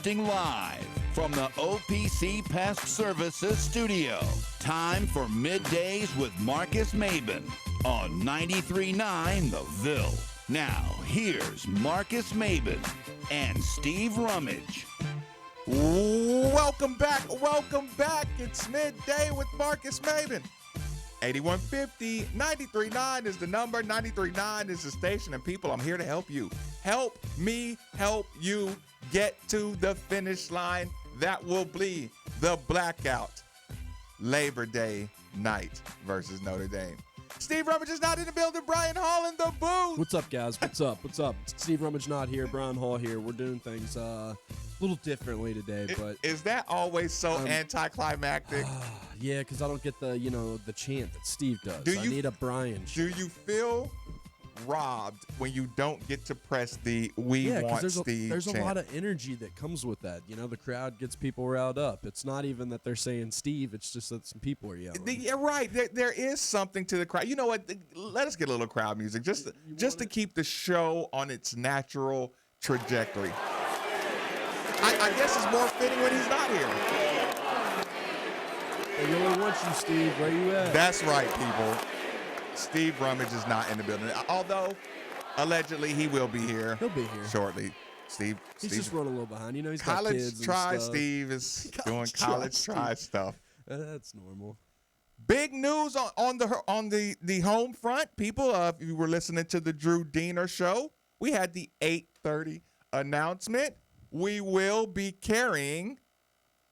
Broadcasting live from the OPC Pest Services studio. Time for Middays with Marcus Maben on 93.9 The Ville. Now, here's Marcus Maben and Steve Rummage. Welcome back. It's Midday with Marcus Maben. 8150 93.9 is the number. 93.9 is the station. And people, I'm here to help you. Help me help you get to the finish line. That will be the blackout Labor Day night versus Notre Dame. Steve Rummage is not in the building. Brian Hall in the booth. What's up, guys? What's up? Steve Rummage not here. Brian Hall here. We're doing things a little differently today, but Is that always so anticlimactic? yeah, because I don't get the the chant that Steve does. I need a Brian chant. Do you feel robbed when you don't get to press the "We want Steve" there's chant? a lot of energy that comes with that. The crowd gets people riled up. It's not even that they're saying Steve. It's just that some people are yelling. Yeah, right. There is something to the crowd. You know what? Let us get a little crowd music just to keep the show on its natural trajectory. I guess it's more fitting when he's not here. They really want you, Steve. Where you at? That's right, people. Steve Rummage is not in the building, although allegedly he will be here. He'll be here shortly. He's just running a little behind. He's got college kids and try. stuff. Steve is doing college try stuff. That's normal. Big news on the home front, people. If you were listening to the Drew Diener show, we had the 8:30 announcement. We will be carrying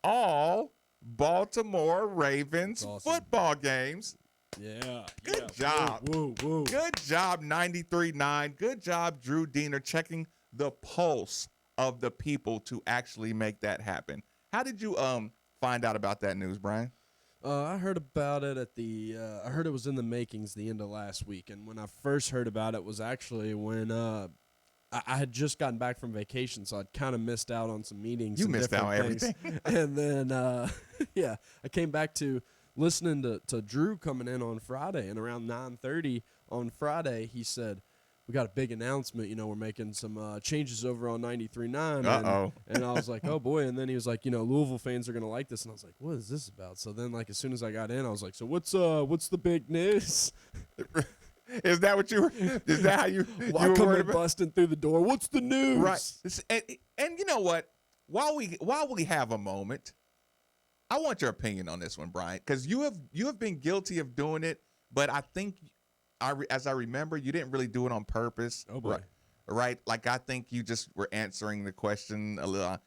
all Baltimore Ravens football games. Yeah. Good job. Woo. Good job, 93.9. Good job, Drew Diener, checking the pulse of the people to actually make that happen. How did you find out about that news, Brian? I heard about it I heard it was in the makings the end of last week. And when I first heard about it was actually when I had just gotten back from vacation, so I'd kind of missed out on some meetings. You missed out on everything. And then, I came back to listening to Drew coming in on Friday. And around 9:30 on Friday, he said, we got a big announcement. We're making some changes over on 93.9. Uh-oh. And I was like, oh, boy. And then he was like, Louisville fans are going to like this. And I was like, what is this about? So then, as soon as I got in, I was like, so what's the big news? Is that what you were? Is that how you? Why coming busting through the door? What's the news? Right. And you know what? While we have a moment, I want your opinion on this one, Brian, because you have been guilty of doing it, but I think, as I remember, you didn't really do it on purpose. Oh boy. Right? Like I think you just were answering the question a little.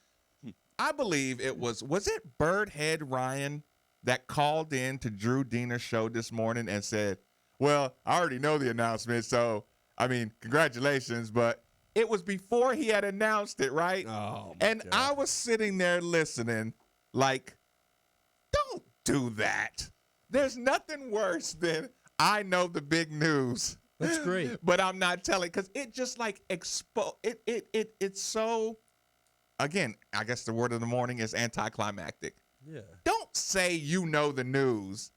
I believe it was it Birdhead Ryan that called in to Drew Diener's show this morning and said, well, I already know the announcement, so, congratulations, but it was before he had announced it, right? Oh, and God. I was sitting there listening like, don't do that. There's nothing worse than I know the big news. That's great. But I'm not telling, because it just it's so, again, I guess the word of the morning is anticlimactic. Yeah. Don't say you know the news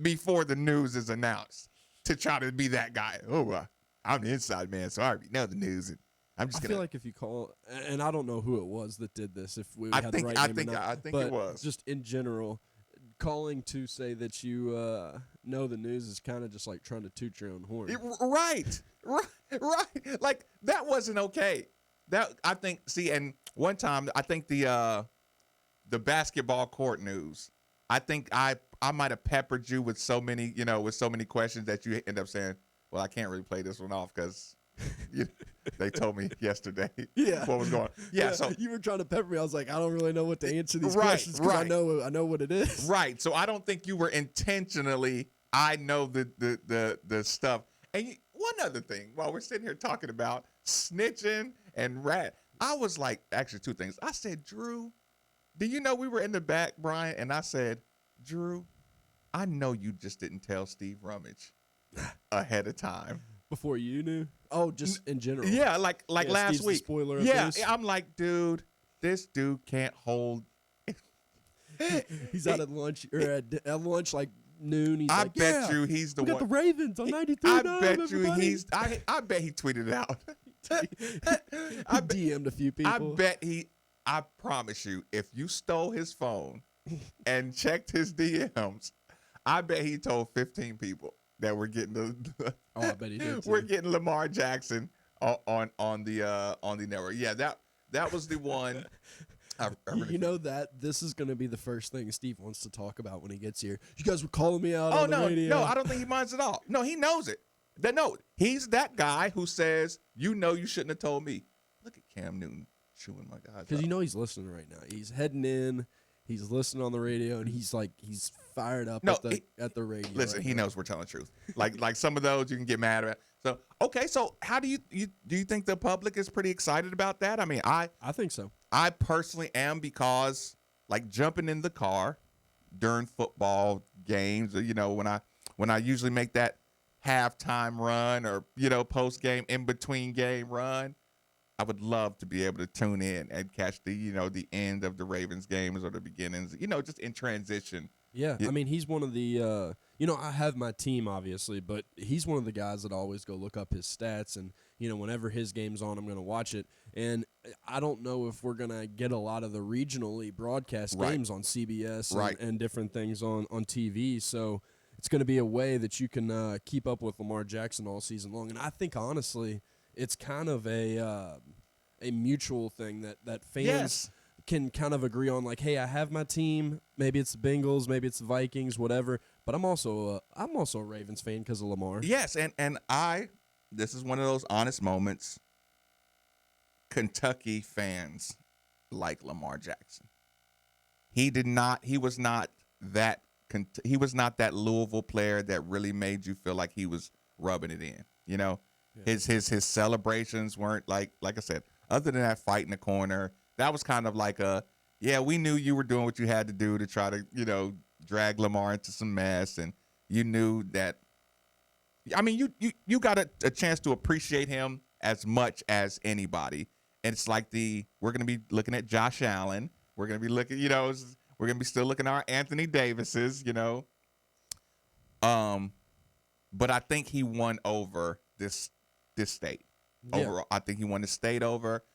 before the news is announced to try to be that guy. Oh, I'm the inside man, so I already know the news. And I'm just feel like if you call, and I don't know who it was that did this, if we had the right name or not, I think but it was. Just in general, calling to say that you know the news is kind of just like trying to toot your own horn. Right. Like that wasn't okay. That I think. See, and one time I think the basketball court news. I think I might have peppered you with so many questions that you end up saying, well, I can't really play this one off because they told me yesterday what was going on. Yeah, so you were trying to pepper me. I was like, I don't really know what to answer these questions because I know what it is. Right. So I don't think you were intentionally. I know the stuff. And one other thing, while we're sitting here talking about snitching and rat, I was like, actually two things. I said, Drew, do you know we were in the back, Brian? And I said, Drew, I know you just didn't tell Steve Rummage ahead of time. Before you knew? Oh, just in general. Yeah, like last Steve's week. The spoiler of yeah, this. I'm like, dude, this dude can't hold. He's out at lunch or at lunch like noon. He's I like, bet you he's the we one. got the Ravens on 93. I bet you he's. I bet he tweeted it out. I DM'd a few people. I promise you, if you stole his phone and checked his DMs, I bet he told 15 people that we're getting I bet he did too. we're getting Lamar Jackson on the network. Yeah, that was the one. I really You know that this is going to be the first thing Steve wants to talk about when he gets here. You guys were calling me out on the radio. No, I don't think he minds at all. No, he knows it. He's that guy who says, you shouldn't have told me. Look at Cam Newton chewing my guys. Because you he's listening right now. He's heading in. He's listening on the radio, and he's fired up at the radio. Listen, right he now. knows we're telling the truth. Like some of those you can get mad at. So okay, so how do you think the public is pretty excited about that? I mean, I think so. I personally am, because like jumping in the car during football games, when I usually make that halftime run or post game, in between game run, I would love to be able to tune in and catch the end of the Ravens games or the beginnings, just in transition. Yeah, I mean, he's one of the I have my team obviously, but he's one of the guys that I always go look up his stats, and whenever his game's on, I'm going to watch it. And I don't know if we're going to get a lot of the regionally broadcast games on CBS and different things on TV. So it's going to be a way that you can keep up with Lamar Jackson all season long. And I think, honestly, it's kind of a mutual thing that fans can kind of agree on, like, hey, I have my team. Maybe it's the Bengals, maybe it's the Vikings, whatever. But I'm also a Ravens fan because of Lamar. Yes, and this is one of those honest moments. Kentucky fans like Lamar Jackson. He was not that Louisville player that really made you feel like he was rubbing it in. His celebrations weren't like I said, other than that fight in the corner, that was kind of like we knew you were doing what you had to do to try to, drag Lamar into some mess, and you knew that. I mean, you got a chance to appreciate him as much as anybody. And it's like we're going to be looking at Josh Allen. We're going to be looking, we're going to be still looking at our Anthony Davises, But I think he won over this state. Yeah. Overall, I think he won the state over.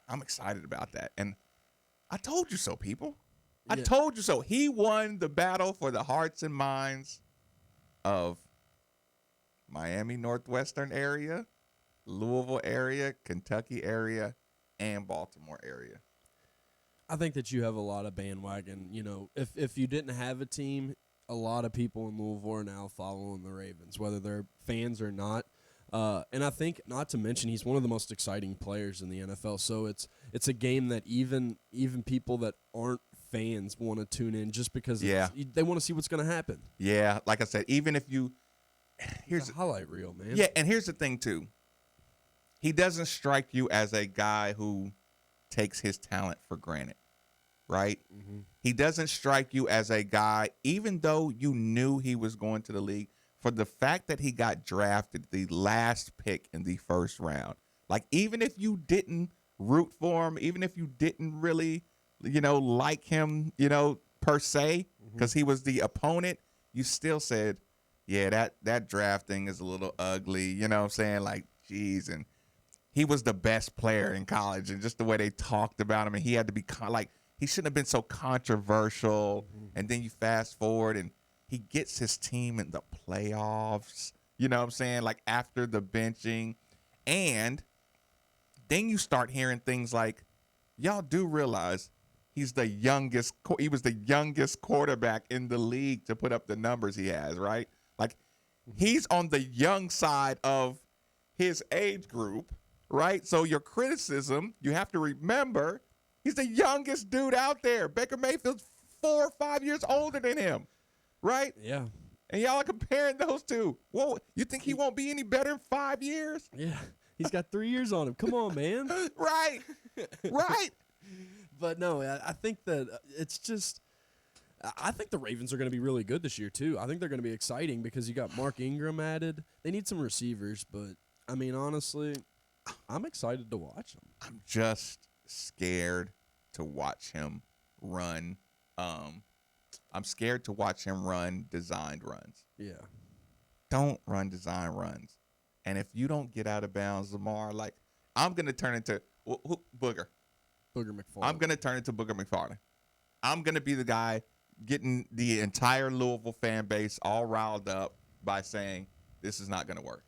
I'm excited about that. And I told you so, people. I told you so. He won the battle for the hearts and minds of Miami Northwestern area, Louisville area, Kentucky area, and Baltimore area. I think that you have a lot of bandwagon. If you didn't have a team, a lot of people in Louisville are now following the Ravens, whether they're fans or not. And I think, not to mention, he's one of the most exciting players in the NFL. So it's a game that even people that aren't fans want to tune in just because they want to see what's going to happen. Yeah, like I said, even if here's a highlight reel, man. Yeah, and here's the thing too. He doesn't strike you as a guy who takes his talent for granted, right? Mm-hmm. He doesn't strike you as a guy, even though you knew he was going to the league, for the fact that he got drafted the last pick in the first round. Like, even if you didn't root for him, even if you didn't really, like him, per se, because he was the opponent, you still said, yeah, that draft thing is a little ugly. You know what I'm saying? Like, geez. And he was the best player in college, and just the way they talked about him, and he had to be he shouldn't have been so controversial. And then you fast forward, and he gets his team in the playoffs. You know what I'm saying? Like, after the benching. And then you start hearing things like, y'all do realize he was the youngest quarterback in the league to put up the numbers he has, right? Like, he's on the young side of his age group, right? So your criticism, you have to remember, he's the youngest dude out there. Baker Mayfield's 4 or 5 years older than him, right? Yeah. And y'all are comparing those two. Whoa, you think he won't be any better in 5 years? Yeah. He's got 3 years on him. Come on, man. Right. But no, I think that it's just – I think the Ravens are going to be really good this year too. I think they're going to be exciting because you got Mark Ingram added. They need some receivers, but, I mean, honestly, I'm excited to watch them. I'm just scared to watch him run. I'm scared to watch him run designed runs. Yeah. Don't run design runs. And if you don't get out of bounds, Lamar, like, I'm going to turn into Booger. Booger McFarland. I'm going to turn it to Booger McFarland. I'm going to be the guy getting the entire Louisville fan base all riled up by saying this is not going to work.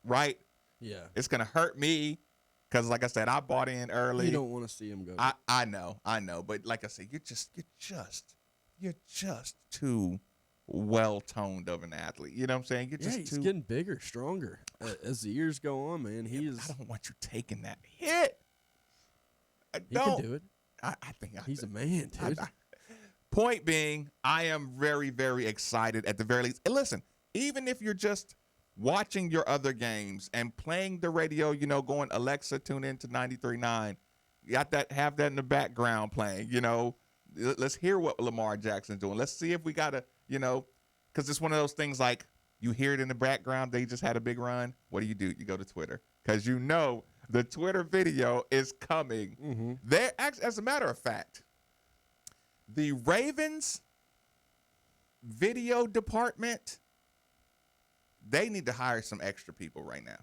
Right? Yeah. It's going to hurt me because, like I said, I bought in early. You don't want to see him go. I know. But like I said, you're just too well-toned of an athlete. You know what I'm saying? He's getting bigger, stronger as the years go on, man. I don't want you taking that hit. He can do it. I think he's a man, dude. Point being, I am very, very excited at the very least. And listen, even if you're just watching your other games and playing the radio, going, Alexa, tune in to 93.9. You got that, have that in the background playing, Let's hear what Lamar Jackson's doing. Let's see if we got to, because it's one of those things like you hear it in the background. They just had a big run. What do? You go to Twitter because the Twitter video is coming. Mm-hmm. There, as a matter of fact, the Ravens video department, they need to hire some extra people right now.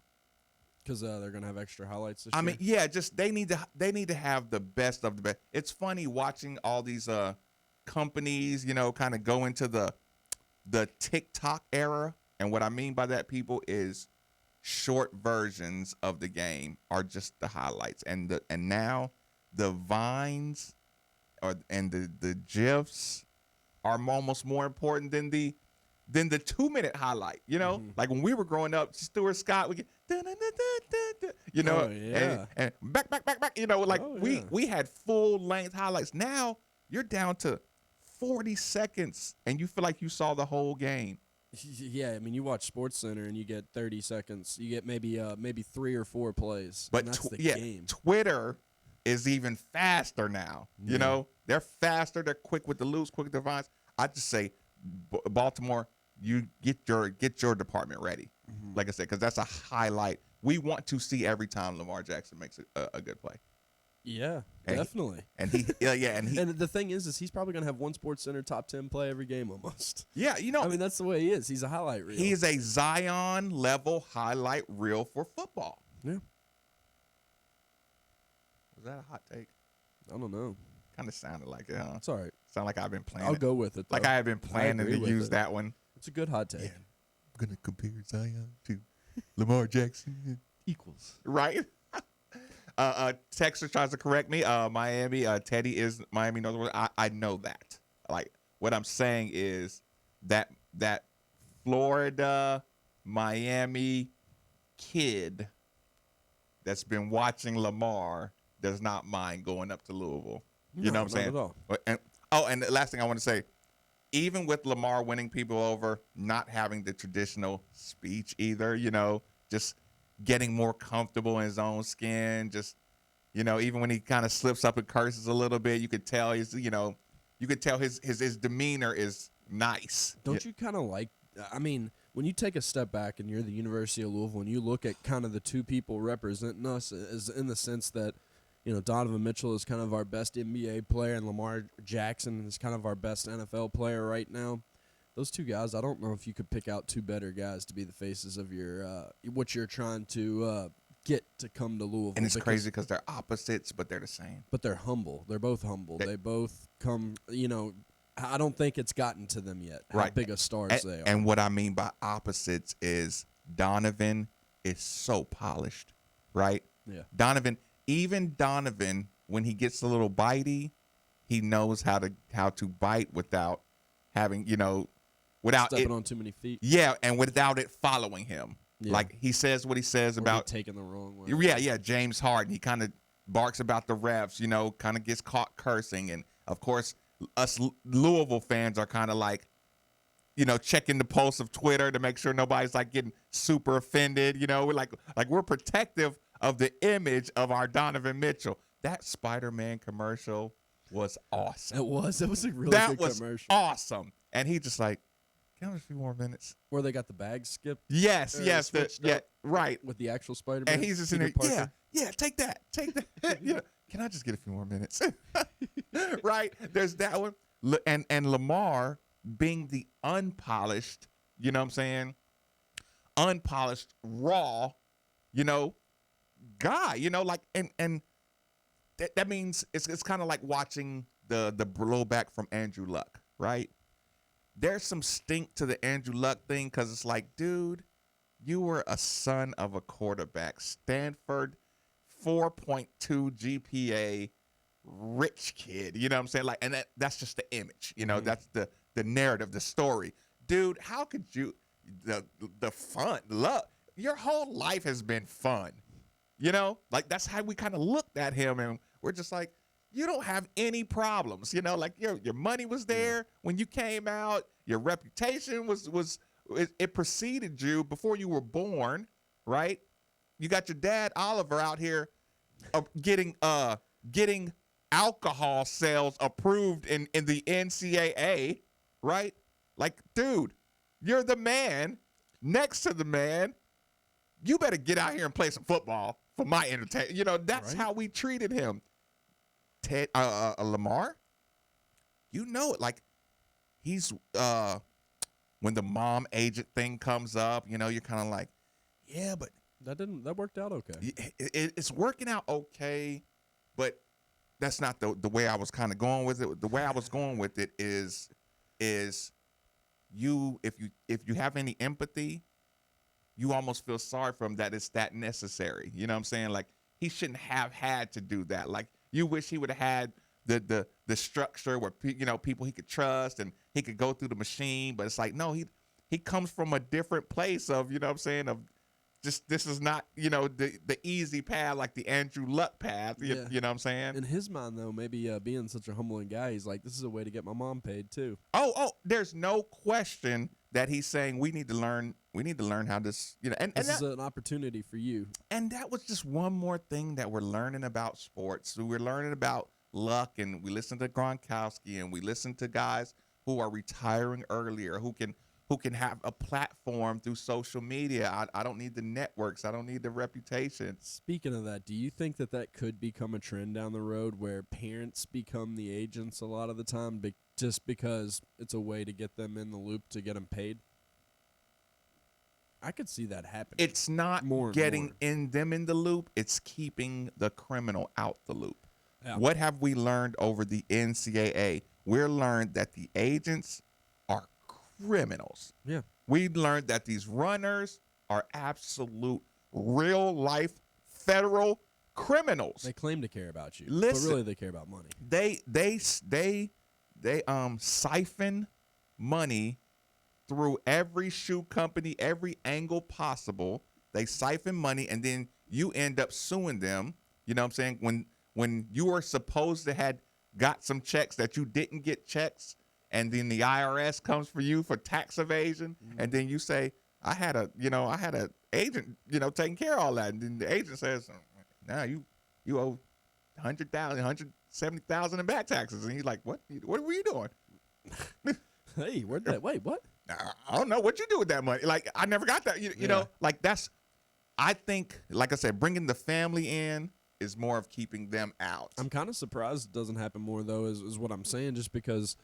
Because they're gonna have extra highlights this year. I mean, yeah, just they need to have the best of the best. It's funny watching all these companies, kind of go into the TikTok era, and what I mean by that, people, is short versions of the game are just the highlights, and now the vines and the GIFs are almost more important than the 2-minute highlight. Mm-hmm. Like when we were growing up, Stuart Scott, we get Oh, yeah. and back. We had full length highlights. Now you're down to 40 seconds and you feel like you saw the whole game. Yeah, I mean, you watch SportsCenter and you get 30 seconds. You get maybe 3 or 4 plays. But and that's the game. Twitter is even faster now. Yeah. They're faster. They're quick with the loops, quick with the vines. I just say, Baltimore, you get your department ready. Mm-hmm. Like I said, because that's a highlight we want to see every time Lamar Jackson makes a good play. Yeah, definitely. And the thing is he's probably gonna have one SportsCenter top 10 play every game almost. Yeah, I mean, that's the way he is. He's a highlight reel. He is a Zion level highlight reel for football. Yeah. Was that a hot take? I don't know. Kind of sounded like it, huh? It's all right. Sound like I've been planning. I'll go with it, though. Like I have been planning to use that one. It's a good hot take. Yeah. I'm going to compare Zion to Lamar Jackson. Equals. Right? Texter tries to correct me. Miami, Teddy is Miami Northwest. I know that. Like, what I'm saying is that Florida, Miami kid that's been watching Lamar does not mind going up to Louisville. You know what I'm saying? Not at all. And the last thing I want to say, even with Lamar winning people over, not having the traditional speech either, just getting more comfortable in his own skin, just, even when he kind of slips up and curses a little bit, you could tell his demeanor is nice. Don't you kind of like, I mean, when you take a step back and you're the University of Louisville and you look at kind of the two people representing us as in the sense that, Donovan Mitchell is kind of our best NBA player and Lamar Jackson is kind of our best NFL player right now. Those two guys, I don't know if you could pick out two better guys to be the faces of your what you're trying to get to come to Louisville. And it's crazy because they're opposites, but they're the same. But they're humble. They're both humble. They both come, I don't think it's gotten to them yet, how big of stars they are. And what I mean by opposites is Donovan is so polished, right? Yeah. Even Donovan, when he gets a little bitey, he knows how to bite without having, without stepping on too many feet. Yeah, and without it following him. Yeah. Like he says what he says about taking the wrong way. Yeah, James Harden. He kind of barks about the refs, kind of gets caught cursing. And of course, us Louisville fans are kind of like, checking the pulse of Twitter to make sure nobody's like getting super offended. We're like we're protective of the image of our Donovan Mitchell. That Spider-Man commercial was awesome. It was a really good commercial. That was awesome. And he just like, can I have a few more minutes? Where they got the bag skipped. Yes. Right. With the actual Spider-Man. And he's just in there, yeah, take that. Can I just get a few more minutes? Right? There's that one. And Lamar being the unpolished, you know what I'm saying? Unpolished, raw, guy, and that means it's kind of like watching the blowback from Andrew Luck, right? There's some stink to the Andrew Luck thing because it's like, dude, you were a son of a quarterback. Stanford, 4.2 GPA, rich kid. You know what I'm saying? Like, and that's just the image. You know, that's the narrative, the story. Dude, how could you the fun, love? Your whole life has been fun. You know, like that's how we kind of looked at him, and we're just like, you don't have any problems. You know, like your money was there when you came out. Your reputation was it preceded you before you were born, right? You got your dad Oliver out here getting alcohol sales approved in the NCAA, right? Like, dude, you're the man next to the man. You better get out here and play some football for my entertainment. You know, that's how we treated him. Lamar, you know it. Like, he's when the mom agent thing comes up, you know, you're kind of like, yeah, but that worked out okay. It's working out okay, but that's not the way I was kind of going with it. The way I was going with it is you if you have any empathy, you almost feel sorry for him that it's that necessary. You know what I'm saying? Like, he shouldn't have had to do that. Like, you wish he would have had the structure where people he could trust and he could go through the machine. But it's like, no, he comes from a different place of, you know what I'm saying, of just this is not, you know, the easy path, like the Andrew Luck path. You know what I'm saying? In his mind, though, maybe being such a humbling guy, he's like, this is a way to get my mom paid too. Oh, there's no question that he's saying we need to learn how this, you know, and this is an opportunity for you. And that was just one more thing that we're learning about sports. So we're learning about Luck, and we listen to Gronkowski, and we listen to guys who are retiring earlier, who can have a platform through social media. I don't need the networks. I don't need the reputation. Speaking of that, do you think that could become a trend down the road where parents become the agents a lot of the time just because it's a way to get them in the loop to get them paid? I could see that happening. It's not getting them in the loop. It's keeping the criminal out the loop. Yeah. What have we learned over the NCAA? We're learned that the agents are criminals. Yeah. We learned that these runners are absolute real-life federal criminals. They claim to care about you, Listen, but really they care about money. They siphon money through every shoe company, every angle possible. They siphon money, and then you end up suing them. You know what I'm saying? When you were supposed to had got some checks that you didn't get checks, and then the IRS comes for you for tax evasion, and then you say, I had a agent, taking care of all that. And then the agent says, nah, you owe $100,000, $170,000 in back taxes. And he's like, what were you doing? Hey, where'd that, wait, what? I don't know what you do with that money. Like, I never got that. You know, like I think, like I said, bringing the family in is more of keeping them out. I'm kind of surprised it doesn't happen more, though, is what I'm saying, just because,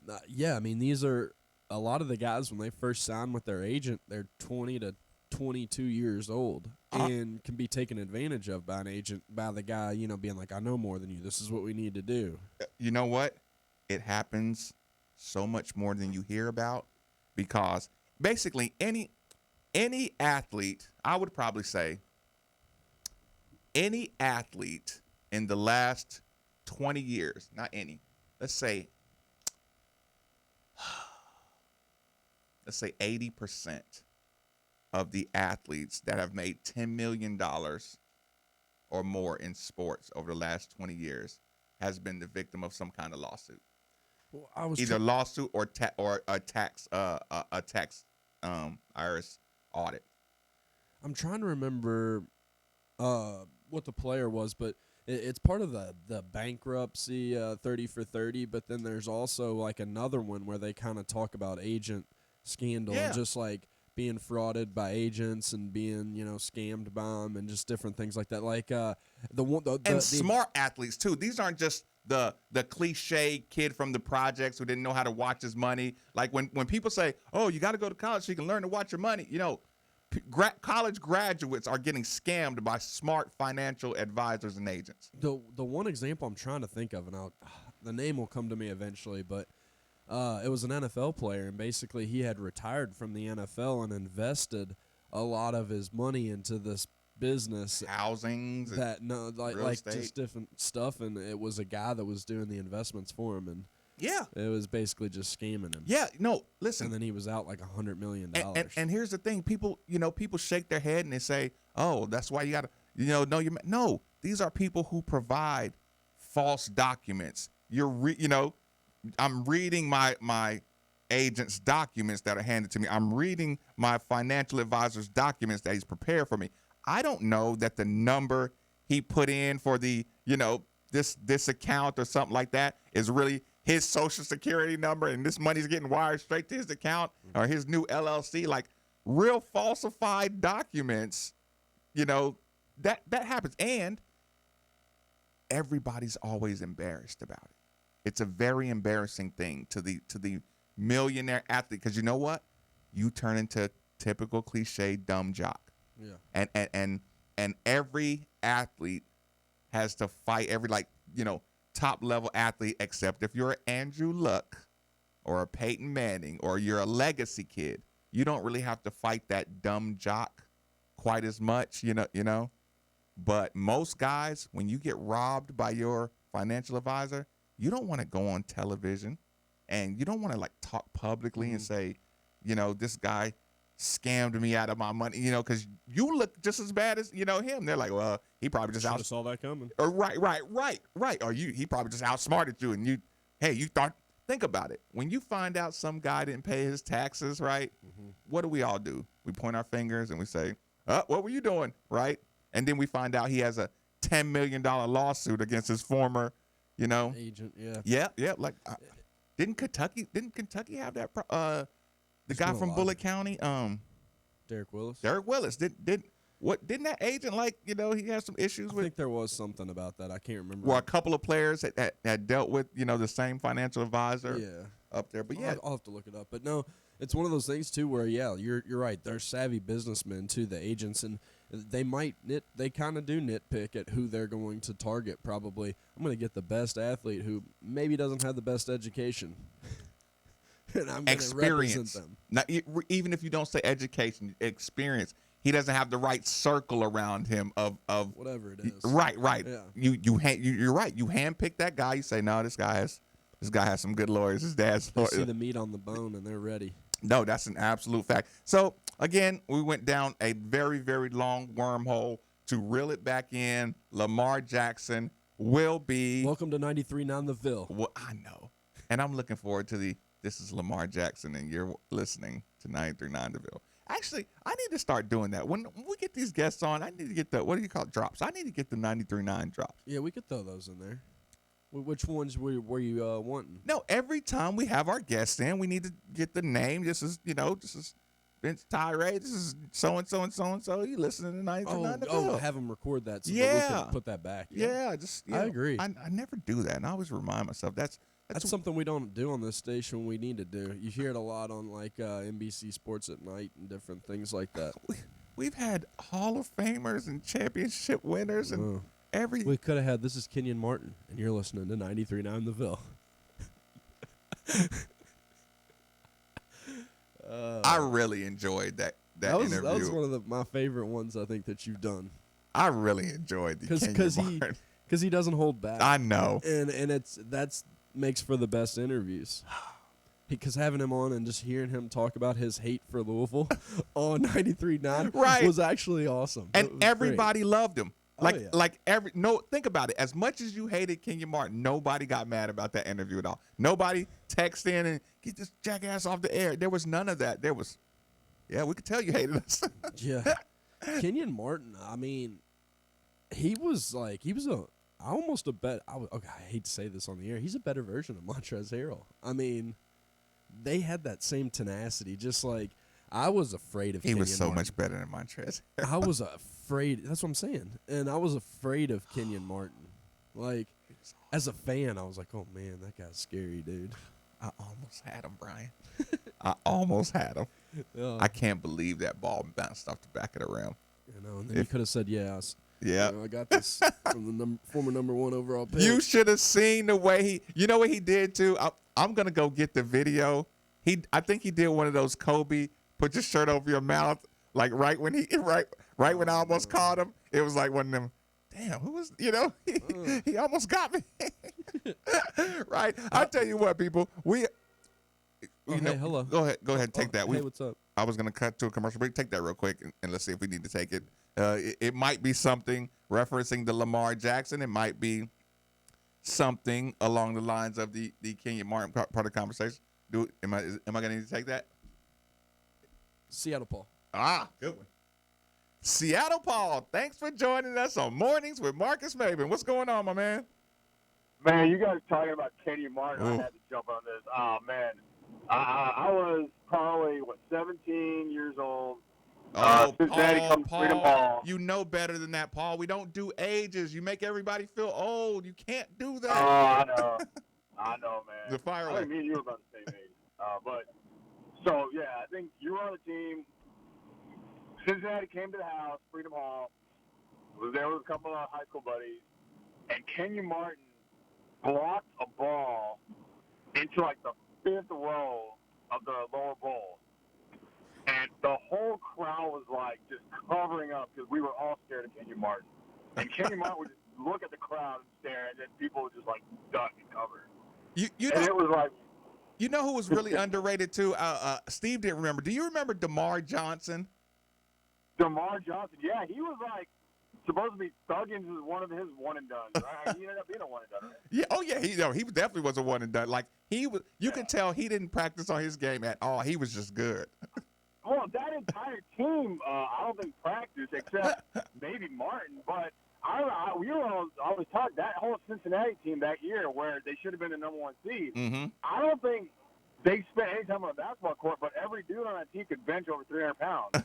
I mean, these are a lot of the guys when they first sign with their agent, they're 20 to 22 years old and can be taken advantage of by an agent, by the guy, being like, I know more than you. This is what we need to do. You know what? It happens so much more than you hear about, because basically any athlete, I would probably say, any athlete in the last 20 years, not any, let's say 80% of the athletes that have made $10 million or more in sports over the last 20 years has been the victim of some kind of lawsuit. Well, either lawsuit or a tax IRS audit. I'm trying to remember what the player was, but it's part of the bankruptcy 30 for 30, but then there's also like another one where they kind of talk about agent scandal and just like being frauded by agents and being, scammed by them and just different things like that. Like smart athletes too. These aren't just the cliche kid from the projects who didn't know how to watch his money. Like when people say, "Oh, you got to go to college so you can learn to watch your money," college graduates are getting scammed by smart financial advisors and agents. The one example I'm trying to think of, and the name will come to me eventually, but it was an NFL player, and basically he had retired from the NFL and invested a lot of his money into this business, Housings, real estate. just different stuff, and it was a guy that was doing the investments for him, and yeah, it was basically just scamming him. Yeah, no, listen. And then he was out like $100 million. And here's the thing, people shake their head and they say, "Oh, that's why you got to, no, these are people who provide false documents. I'm reading my agent's documents that are handed to me. I'm reading my financial advisor's documents that he's prepared for me. I don't know that the number he put in for the, this account or something like that is really his social security number, and this money's getting wired straight to his account or his new LLC. Like real falsified documents, that happens. And everybody's always embarrassed about it. It's a very embarrassing thing to the millionaire athlete, because you know what? You turn into typical cliche dumb jock. Yeah. And every athlete has to fight, every top level athlete, except if you're Andrew Luck or a Peyton Manning or you're a legacy kid. You don't really have to fight that dumb jock quite as much, But most guys, when you get robbed by your financial advisor, you don't want to go on television and you don't want to talk publicly and say, this guy scammed me out of my money, because you look just as bad as, him. They're like, well, he probably just saw that coming. Or right. Or he probably just outsmarted you, and you thought, think about it. When you find out some guy didn't pay his taxes, right? Mm-hmm. What do we all do? We point our fingers and we say, what were you doing? Right. And then we find out he has a $10 million lawsuit against his former, agent. Yeah. Yeah. Didn't Kentucky have that? The guy from Bullitt County, Derek Willis. Didn't that agent he had some issues with? I think there was something about that. I can't remember. Well, a couple of players had dealt with the same financial advisor. Up there, but I'll have to look it up. But no, it's one of those things too where you're right. They're savvy businessmen too, the agents, and they kind of do nitpick at who they're going to target. Probably, I'm going to get the best athlete who maybe doesn't have the best education. And I'm going to represent them. Now, even if you don't say education, experience, he doesn't have the right circle around him of whatever it is. Right. Yeah. You're right. You handpick that guy. You say, no, this guy has some good lawyers. His dad's lawyer. They see the meat on the bone and they're ready. No, that's an absolute fact. So again, we went down a very, very long wormhole to reel it back in. Lamar Jackson will be. Welcome to 93.9 The Ville. Well, I know, and I'm looking forward to This is Lamar Jackson, and you're listening to 93.9 The Ville. Actually, I need to start doing that. When we get these guests on, I need to get what do you call it, drops? I need to get the 93.9 drops. Yeah, we could throw those in there. Which ones were you wanting? No, every time we have our guests in, we need to get the name. This is Vince Tyree. This is so-and-so and so-and-so. You listening to 93.9 The Ville. Have them record that so that we can put that back. Yeah, I agree. I never do that, and I always remind myself that's something we don't do on this station. We need to do. You hear it a lot on NBC Sports at night and different things like that. We've had Hall of Famers and championship winners and we could have had. This is Kenyon Martin, and you're listening to 93.9 The Ville. I really enjoyed that interview. That was one of my favorite ones I think that you've done. I really enjoyed the Kenyon Martin. Because he doesn't hold back. I know, and that's makes for the best interviews. Because having him on and just hearing him talk about his hate for Louisville on 93.9 was actually awesome. And everybody loved him. Think about it. As much as you hated Kenyon Martin, nobody got mad about that interview at all. Nobody texted in and get this jackass off the air. There was none of that. We could tell you hated us. Yeah. Kenyon Martin, I mean, I hate to say this on the air. He's a better version of Montrezl Harrell. I mean, they had that same tenacity. Just like I was afraid of. He was so much better than Montrezl Harrell. I was afraid. That's what I'm saying. And I was afraid of Kenyon Martin. Like as a fan, I was like, oh man, that guy's scary, dude. I almost had him, Brian. I almost had him. I can't believe that ball bounced off the back of the rim. You know, and then you could have said yes. Yeah. You know, I got this from the former number 1 overall pick. You should have seen the way you know what he did too? I'm going to go get the video. I think he did one of those Kobe, put your shirt over your mouth, like right when I almost caught him. It was like one of them, damn, who was, he almost got me. Right? I'll tell you what, people, hey, hello. Go ahead and take that. Hey, what's up? I was going to cut to a commercial break. Take that real quick, and let's see if we need to take it. It might be something referencing the Lamar Jackson. It might be something along the lines of the Kenyon Martin part of the conversation. Am I going to need to take that? Seattle Paul. Good one. Seattle Paul, thanks for joining us on Mornings with Marcus Maben. What's going on, my man? Man, you guys talking about Kenyon Martin. I had to jump on this. Oh, man. I was probably, 17 years old. Cincinnati comes to Freedom Hall. You know better than that, Paul. We don't do ages. You make everybody feel old. You can't do that. Oh, I know, man. The fire. I think me and you were about the same age. I think you were on the team. Cincinnati came to the house, Freedom Hall. Was there with a couple of high school buddies. And Kenyon Martin blocked a ball into, like, the 5th row of the lower bowl. And the whole crowd was, like, just covering up because we were all scared of Kenyon Martin. And Kenyon Martin would just look at the crowd and stare, and then people would just, like, duck and cover. And it was like... You know who was really underrated, too? Steve didn't remember. Do you remember DeMar Johnson? DeMar Johnson, yeah. He was, like, supposed to be Thuggins was one of his one-and-dones, right? He ended up being a one-and-done, right? Yeah. Oh, yeah. He definitely was a one-and-done. Like, he was. You could tell he didn't practice on his game at all. He was just good. Well, that entire team, I don't think practiced except maybe Martin. But I was talking that whole Cincinnati team that year where they should have been the number 1 seed. Mm-hmm. I don't think they spent any time on a basketball court, but every dude on that team could bench over 300 pounds.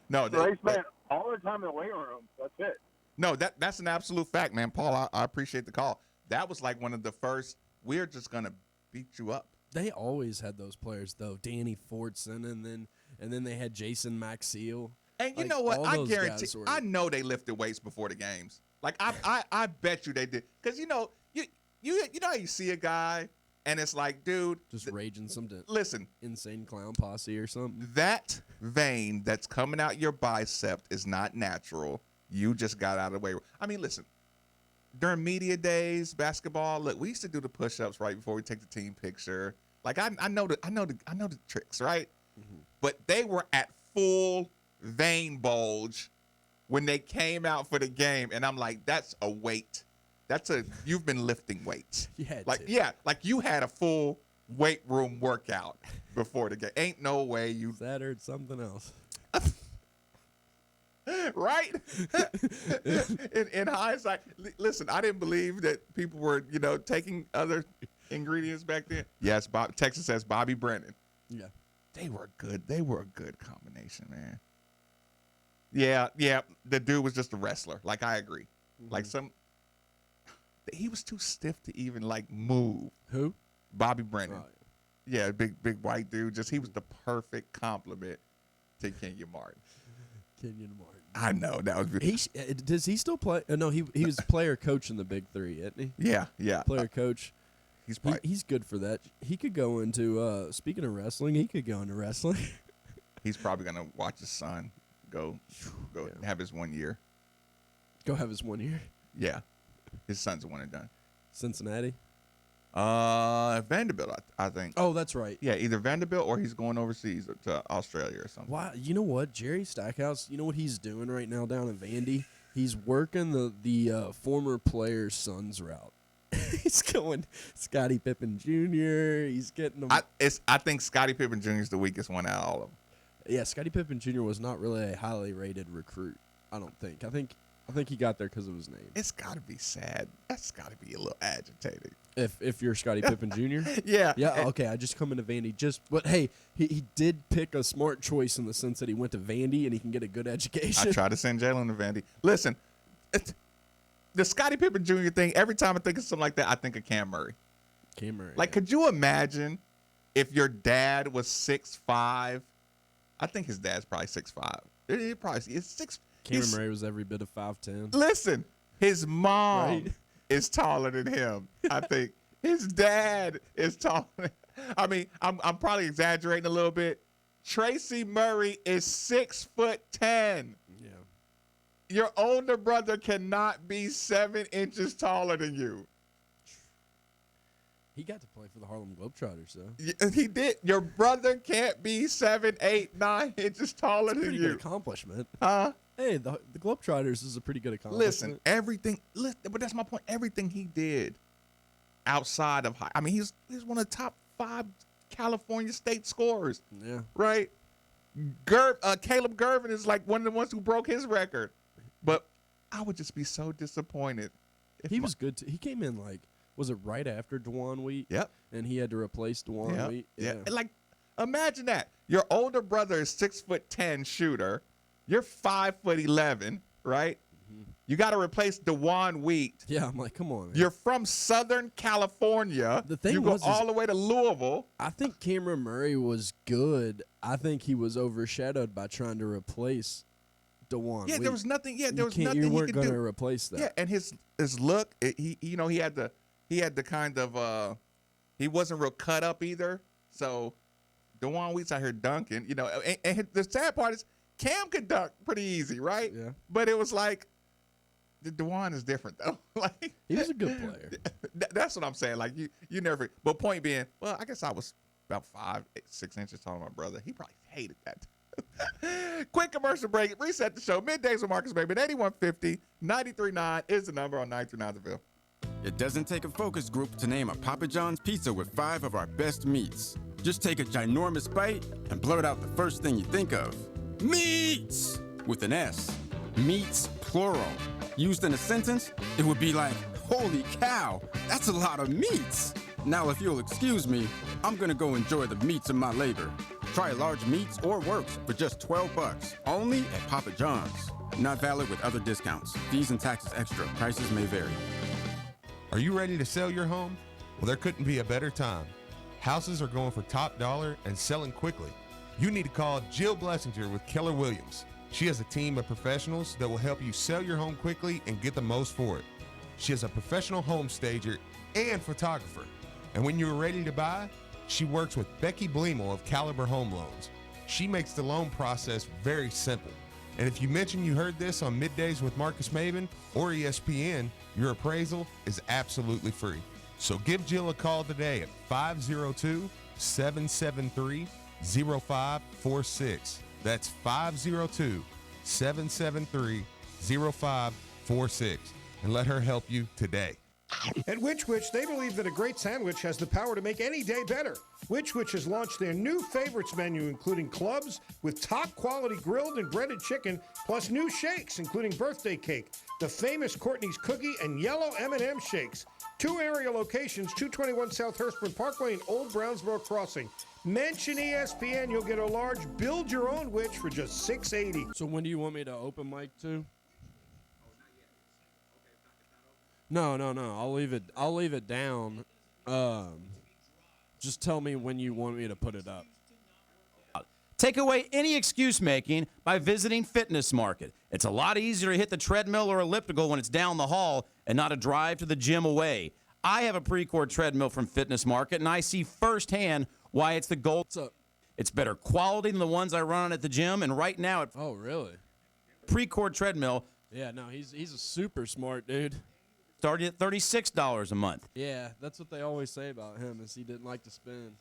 No, so they spent all their time in the weight room. That's it. No, that's an absolute fact, man. Paul, I appreciate the call. That was like one of the first. We're just gonna beat you up. They always had those players though, Danny Fortson, and then they had Jason Maxiell. And you know what? I guarantee. I know they lifted weights before the games. Like I bet you they did. Because you know how you see a guy and it's like, dude, just raging some listen, insane clown posse or something. That vein that's coming out your bicep is not natural. You just got out of the way. I mean, listen. During media days, basketball, look, we used to do the push-ups right before we take the team picture. Like I know the tricks, right? Mm-hmm. But they were at full vein bulge when they came out for the game, and I'm like, that's a weight. You've been lifting weights. You had like to. Yeah, like you had a full weight room workout before the game. Ain't no way you. That or something else. Right? in hindsight, listen, I didn't believe that people were, taking other ingredients back then. Yes, Texas says Bobby Brennan. Yeah. They were good. They were a good combination, man. Yeah. The dude was just a wrestler. Like, I agree. Mm-hmm. Like he was too stiff to even move. Who? Bobby Brennan. Oh, yeah, big white dude. He was the perfect complement to Kenyon Martin. Kenyon Martin. I know that was. Does he still play? No, he was player coach in the Big Three, isn't he? Yeah. Player coach. He's good for that. He could go into. Speaking of wrestling, he could go into wrestling. He's probably gonna watch his son go have his 1 year. Go have his 1 year. Yeah, his son's a one and done. Cincinnati. Vanderbilt, I think. Oh, that's right. Yeah, either Vanderbilt or he's going overseas to Australia or something. Wow, you know what, Jerry Stackhouse? You know what he's doing right now down in Vandy? He's working the former player's son's route. He's going Scottie Pippen Jr. He's getting them. I think Scottie Pippen Jr. is the weakest one out of all of them. Yeah, Scottie Pippen Jr. was not really a highly rated recruit. I don't think. I think he got there because of his name. It's got to be sad. That's got to be a little agitating. If you're Scottie Pippen Jr.? Yeah. Yeah, okay, I just come into Vandy. But, hey, he did pick a smart choice in the sense that he went to Vandy and he can get a good education. I tried to send Jalen to Vandy. Listen, the Scottie Pippen Jr. thing, every time I think of something like that, I think of Cam Murray. Cam Murray. Like, could you imagine if your dad was 6'5"? I think his dad's probably 6'5". He probably is 6. Cameron Murray was every bit of 5'10". Listen, his mom Right? is taller than him. I think his dad is taller. I mean, I'm probably exaggerating a little bit. Tracy Murray is 6'10". Yeah. Your older brother cannot be 7 inches taller than you. He got to play for the Harlem Globetrotters, though. He did. Your brother can't be 7, 8, 9 inches taller than Pretty you. good accomplishment. Huh? Hey, the Globetrotters is a pretty good accomplishment. Listen, but that's my point. Everything he did outside of high, I mean, he's one of the top 5 California state scorers, Yeah. right? Caleb Gervin is like one of the ones who broke his record. But I would just be so disappointed. He was good, too. He came in was it right after DeJuan Wheat? Yep. And he had to replace DeJuan Wheat? Yeah. Like, imagine that. Your older brother is 6'10" shooter. You're 5'11", right? Mm-hmm. You got to replace DeJuan Wheat. Yeah, I'm like, come on, man. You're from Southern California. The thing you go was, all the way to Louisville. I think Cameron Murray was good. I think he was overshadowed by trying to replace DeJuan Yeah, Wheat. there was nothing. Yeah, there was nothing You he weren't could going do. to replace that. Yeah, and his look, he had the kind of he wasn't real cut up either. So DeJuan Wheat's out here dunking, and the sad part is Cam could dunk pretty easy, right? Yeah. But it was like DeJuan is different though. Like He was a good player. That's what I'm saying. Like you never. But point being, well, I guess I was about 5, 6 inches taller than my brother. He probably hated that. Quick commercial break. Reset the show. Middays with Marcus Baby. 8150 93.9 is the number on 939 The Ville. It doesn't take a focus group to name a Papa John's pizza with 5 of our best meats. Just take a ginormous bite and blurt out the first thing you think of. Meats! With an S. Meats, plural. Used in a sentence, it would be like, holy cow, that's a lot of meats. Now, if you'll excuse me, I'm gonna go enjoy the meats of my labor. Try large meats or works for just $12, only at Papa John's. Not valid with other discounts. Fees and taxes extra. Prices may vary. Are you ready to sell your home? Well, there couldn't be a better time. Houses are going for top dollar and selling quickly. You need to call Jill Blessinger with Keller Williams. She has a team of professionals that will help you sell your home quickly and get the most for it. She is a professional home stager and photographer. And when you're ready to buy, she works with Becky Bleemel of Caliber Home Loans. She makes the loan process very simple. And if you mention you heard this on Middays with Marcus Maben or ESPN, your appraisal is absolutely free. So give Jill a call today at 502-773-0546. That's 502-773-0546. And let her help you today. At Which Wich, they believe that a great sandwich has the power to make any day better. Which Wich has launched their new favorites menu, including clubs with top-quality grilled and breaded chicken, plus new shakes, including birthday cake, the famous Courtney's Cookie, and yellow M&M shakes. 2 area locations, 221 South Hurstburn Parkway and Old Brownsboro Crossing. Mention ESPN, you'll get a large build-your-own Wich for just $6.80. So when do you want me to open mic too? No. I'll leave it down. Just tell me when you want me to put it up. Take away any excuse making by visiting Fitness Market. It's a lot easier to hit the treadmill or elliptical when it's down the hall and not a drive to the gym away. I have a Precourt treadmill from Fitness Market, and I see firsthand why it's the gold. It's better quality than the ones I run on at the gym, and right now at Oh, really? Precourt treadmill Yeah, no, he's a super smart dude. started at $36 a month. Yeah, that's what they always say about him, is he didn't like to spend.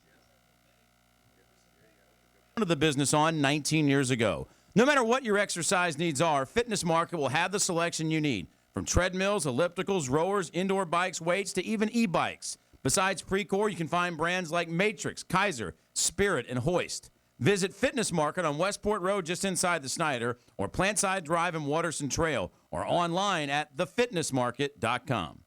Of the business on 19 years ago. No matter what your exercise needs are, Fitness Market will have the selection you need. From treadmills, ellipticals, rowers, indoor bikes, weights, to even e-bikes. Besides Precourt, you can find brands like Matrix, Kaiser, Spirit, and Hoist. Visit Fitness Market on Westport Road just inside the Snyder, or Plantside Drive and Waterson Trail, or online at thefitnessmarket.com.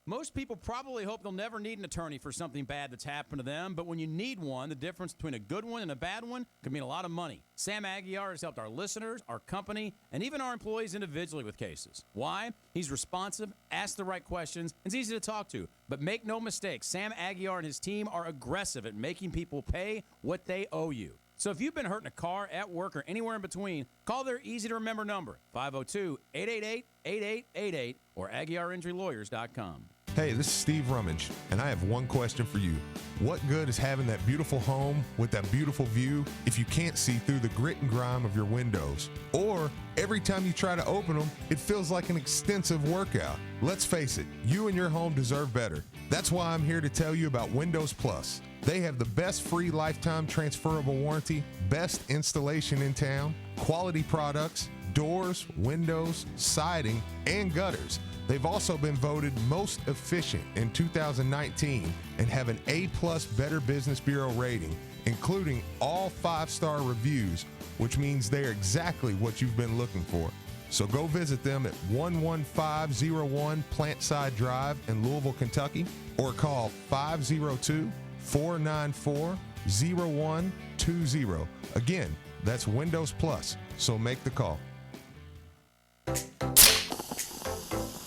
Most people probably hope they'll never need an attorney for something bad that's happened to them, but when you need one, the difference between a good one and a bad one can mean a lot of money. Sam Aguiar has helped our listeners, our company, and even our employees individually with cases. Why? He's responsive, asks the right questions, and is easy to talk to. But make no mistake, Sam Aguiar and his team are aggressive at making people pay what they owe you. So if you've been hurt in a car, at work, or anywhere in between, call their easy-to-remember number, 502-888-8888 or AguiarInjuryLawyers.com. Hey, this is Steve Rummage, and I have one question for you. What good is having that beautiful home with that beautiful view if you can't see through the grit and grime of your windows? Or every time you try to open them, it feels like an extensive workout. Let's face it, you and your home deserve better. That's why I'm here to tell you about Windows Plus. They have the best free lifetime transferable warranty, best installation in town, quality products, doors, windows, siding, and gutters. They've also been voted most efficient in 2019 and have an A+ Better Business Bureau rating, including all 5-star reviews, which means they're exactly what you've been looking for. So go visit them at 11501 Plantside Drive in Louisville, Kentucky, or call 502-494-0120. Again, that's Windows Plus, so make the call.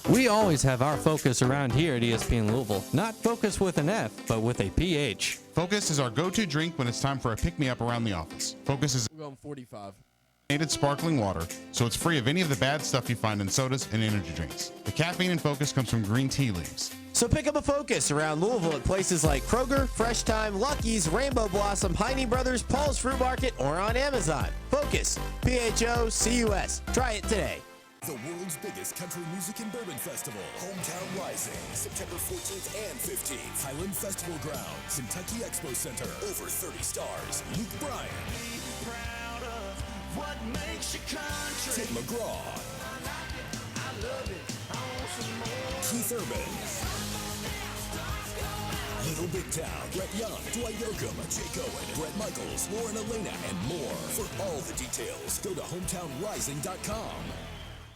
We always have our focus around here at ESPN Louisville. Not focus with an F, but with a PH. Focus is our go-to drink when it's time for a pick-me-up around the office. Focus is We're going 45. sparkling water, so it's free of any of the bad stuff you find in sodas and energy drinks. The caffeine in Focus comes from green tea leaves. So pick up a Focus around Louisville at places like Kroger, Fresh Time, Lucky's, Rainbow Blossom, Piney Brothers, Paul's Fruit Market, or on Amazon. Focus, Phocus. Try it today. The world's biggest country music and bourbon festival, Hometown Rising, September 14th and 15th. Highland Festival Grounds, Kentucky Expo Center. Over 30 stars. Luke Bryan. Be proud of what makes your country. Tim McGraw. I love it. I want some more. Keith Urban. Little Big Town, Brett Young, Dwight Yoakam, Jake Owen, Brett Michaels, Lauren Elena, and more. For all the details, go to hometownrising.com.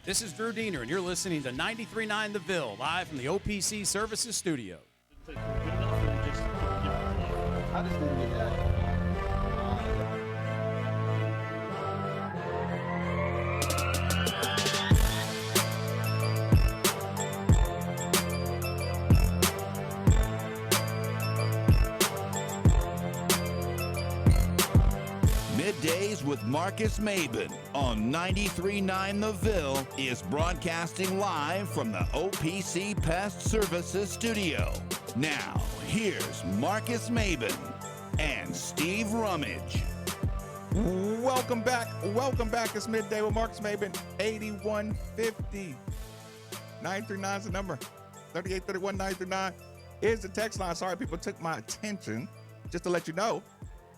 This is Drew Diener, and you're listening to 93.9 The Ville, live from the OPC Services Studio. I just didn't get that. Middays with Marcus Maben on 93.9 The Ville is broadcasting live from the OPC Pest Services Studio. Now, here's Marcus Maben and Steve Rummage. Welcome back. It's Midday with Marcus Maben, 8150. 939 is the number. 3831-939 is the text line. Sorry, people took my attention. Just to let you know,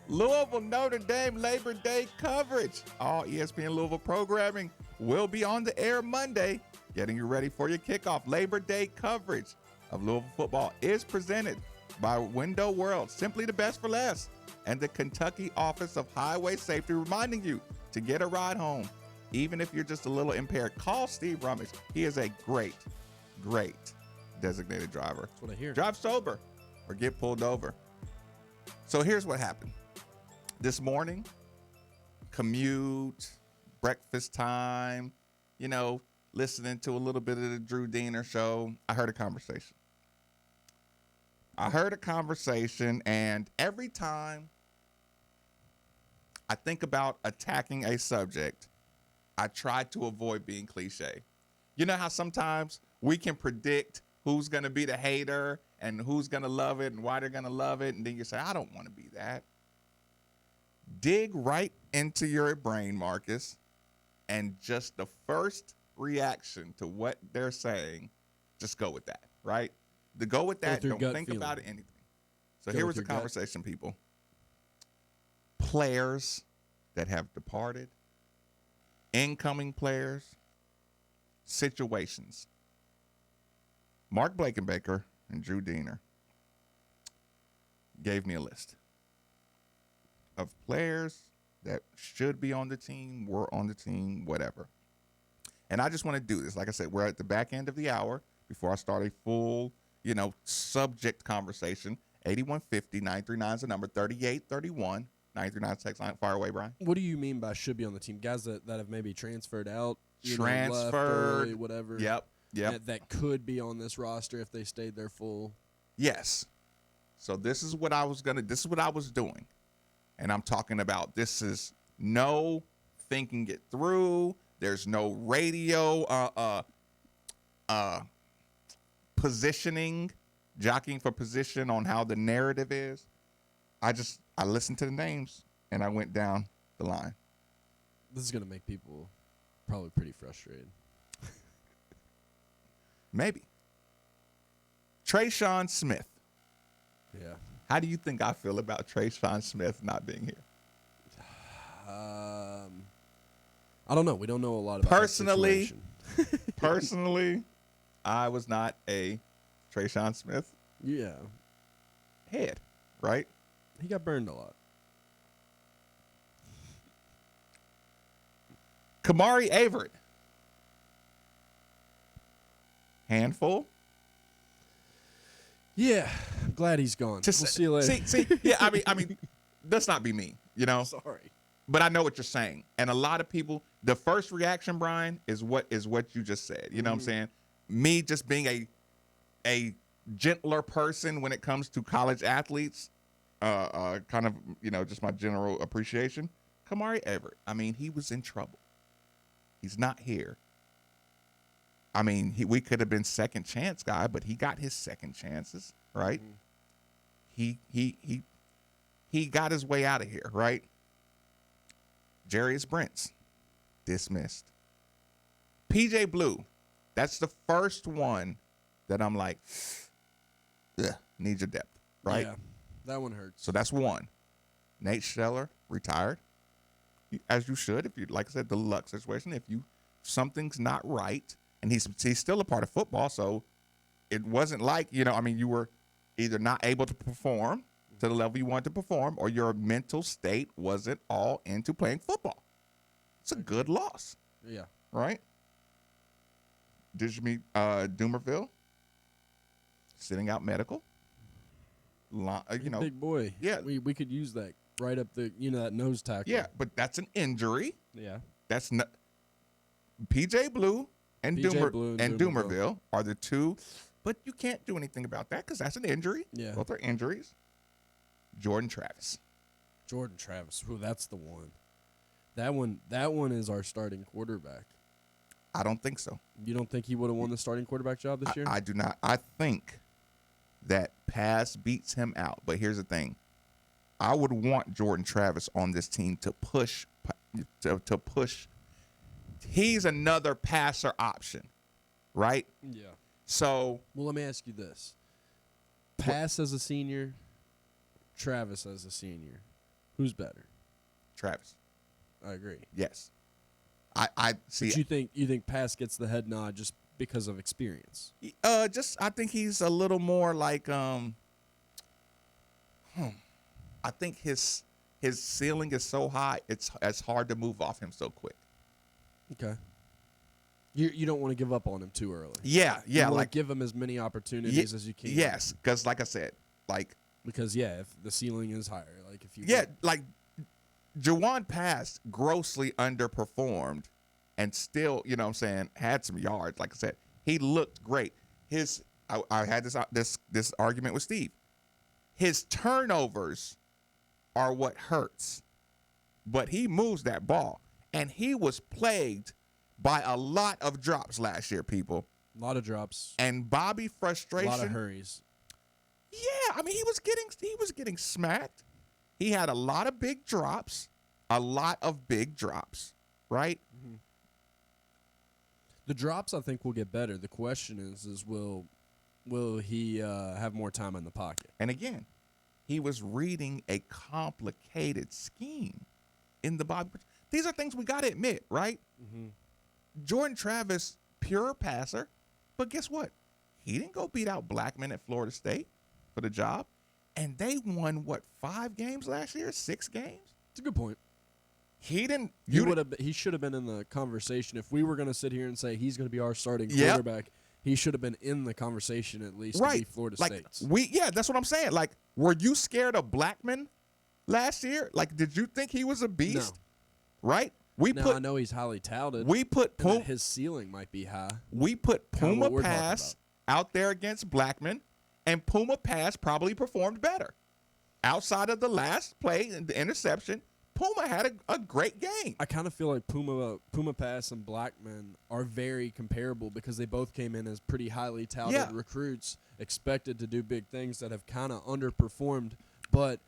Louisville Notre Dame Labor Day coverage. All ESPN Louisville programming will be on the air Monday, getting you ready for your kickoff. Labor Day coverage of Louisville football is presented by Window World, simply the best for less, and the Kentucky Office of Highway Safety, reminding you to get a ride home, even if you're just a little impaired. Call Steve Rummage. He is a great designated driver. That's what I hear. Drive sober or get pulled over. So here's what happened. This morning, commute, breakfast time, listening to a little bit of the Drew Diener show, I heard a conversation. And every time I think about attacking a subject, I try to avoid being cliche. You know how sometimes we can predict who's going to be the hater and who's going to love it and why they're going to love it, and then you say, I don't want to be that. Dig right into your brain, Marcus, and just the first reaction to what they're saying, just go with that, right? Go with that. Don't think about it, anything. So here was the conversation, people. Players that have departed, incoming players, situations. Mark Blakenbaker and Drew Diener gave me a list of players that should be on the team, were on the team, whatever. And I just want to do this. Like I said, we're at the back end of the hour before I start a full subject conversation. 8150-939 is the number. 3831 939 text line. Fire away, Brian. What do you mean by should be on the team? Guys that have maybe transferred out, Transferred, left early, whatever. Yep. That could be on this roster if they stayed there full. Yes. So this is what I was doing. And I'm talking about this is no thinking it through. There's no radio positioning, jockeying for position on how the narrative is. I listened to the names and I went down the line. This is going to make people probably pretty frustrated. Maybe. Trayshawn Smith. Yeah. How do you think I feel about Trayshawn Smith not being here? I don't know. We don't know a lot about personally. Personally, I was not a Trayshawn Smith. Head, right? He got burned a lot. Kamari Averitt. Handful. Yeah, I'm glad he's gone. We'll see you later. See, yeah. I mean, let's not be mean, Sorry, but I know what you're saying, and a lot of people. The first reaction, Brian, is what you just said. You know what I'm saying? Me just being a gentler person when it comes to college athletes, kind of just my general appreciation. Kamari Everett. I mean, he was in trouble. He's not here. I mean, we could have been second chance guy, but he got his second chances, right? He got his way out of here, right? Jarius Brents, dismissed. PJ Blue, that's the first one that I'm like, need your depth, right? Yeah, that one hurts. So that's one. Nate Scheller, retired. As you should, if you, like I said, the luck situation. If something's not right, and he's still a part of football, so it wasn't like, you were either not able to perform to the level you wanted to perform, or your mental state wasn't all into playing football. It's a good loss. Yeah. Right? Did you meet Doomerville? Sitting out medical. Big boy. Yeah. We could use that right up the, that nose tackle. Yeah, but that's an injury. Yeah. That's not. PJ Blue and Doomerville are the two, but you can't do anything about that because that's an injury. Yeah. Both are injuries. Jordan Travis. Ooh, that's the one. That one is our starting quarterback. I don't think so. You don't think he would have won the starting quarterback job this year? I do not. I think that pass beats him out. But here's the thing. I would want Jordan Travis on this team to push. To push. He's another passer option, right? Yeah. So. Well, let me ask you this. Pass as a senior, Travis as a senior. Who's better? Travis. I agree. Yes. I see. But you think Pass gets the head nod just because of experience? I think he's a little more like I think his ceiling is so high it's hard to move off him so quick. Okay. You don't want to give up on him too early. Yeah. You want to give him as many opportunities as you can. Yes, because like I said, if the ceiling is higher, Jawan Pass grossly underperformed and still, had some yards. Like I said, he looked great. I had this argument with Steve. His turnovers are what hurts, but he moves that ball, and he was plagued by a lot of drops last year, people. A lot of drops. And Bobby frustration. A lot of hurries. Yeah, I mean, he was getting smacked. He had a lot of big drops, right? Mm-hmm. The drops, I think, will get better. The question is will he have more time in the pocket? And again, he was reading a complicated scheme in the Bobby. These are things we got to admit, right? Mm-hmm. Jordan Travis, pure passer, but guess what? He didn't go beat out Blackman at Florida State for the job. And they won, 5 games last year? 6 games? It's a good point. He didn't. He should have been in the conversation if we were going to sit here and say he's going to be our starting quarterback. he should have been in the conversation at least to be Florida State's. That's what I'm saying. Like, were you scared of Blackman last year? Like, did you think he was a beast? No. Right? I know he's highly touted. We put his ceiling might be high. We put Puma Pass out there against Blackman, and Puma Pass probably performed better. Outside of the last play and the interception, Puma had a great game. I kind of feel like Puma Pass and Blackman are very comparable because they both came in as pretty highly touted recruits, expected to do big things that have kind of underperformed, but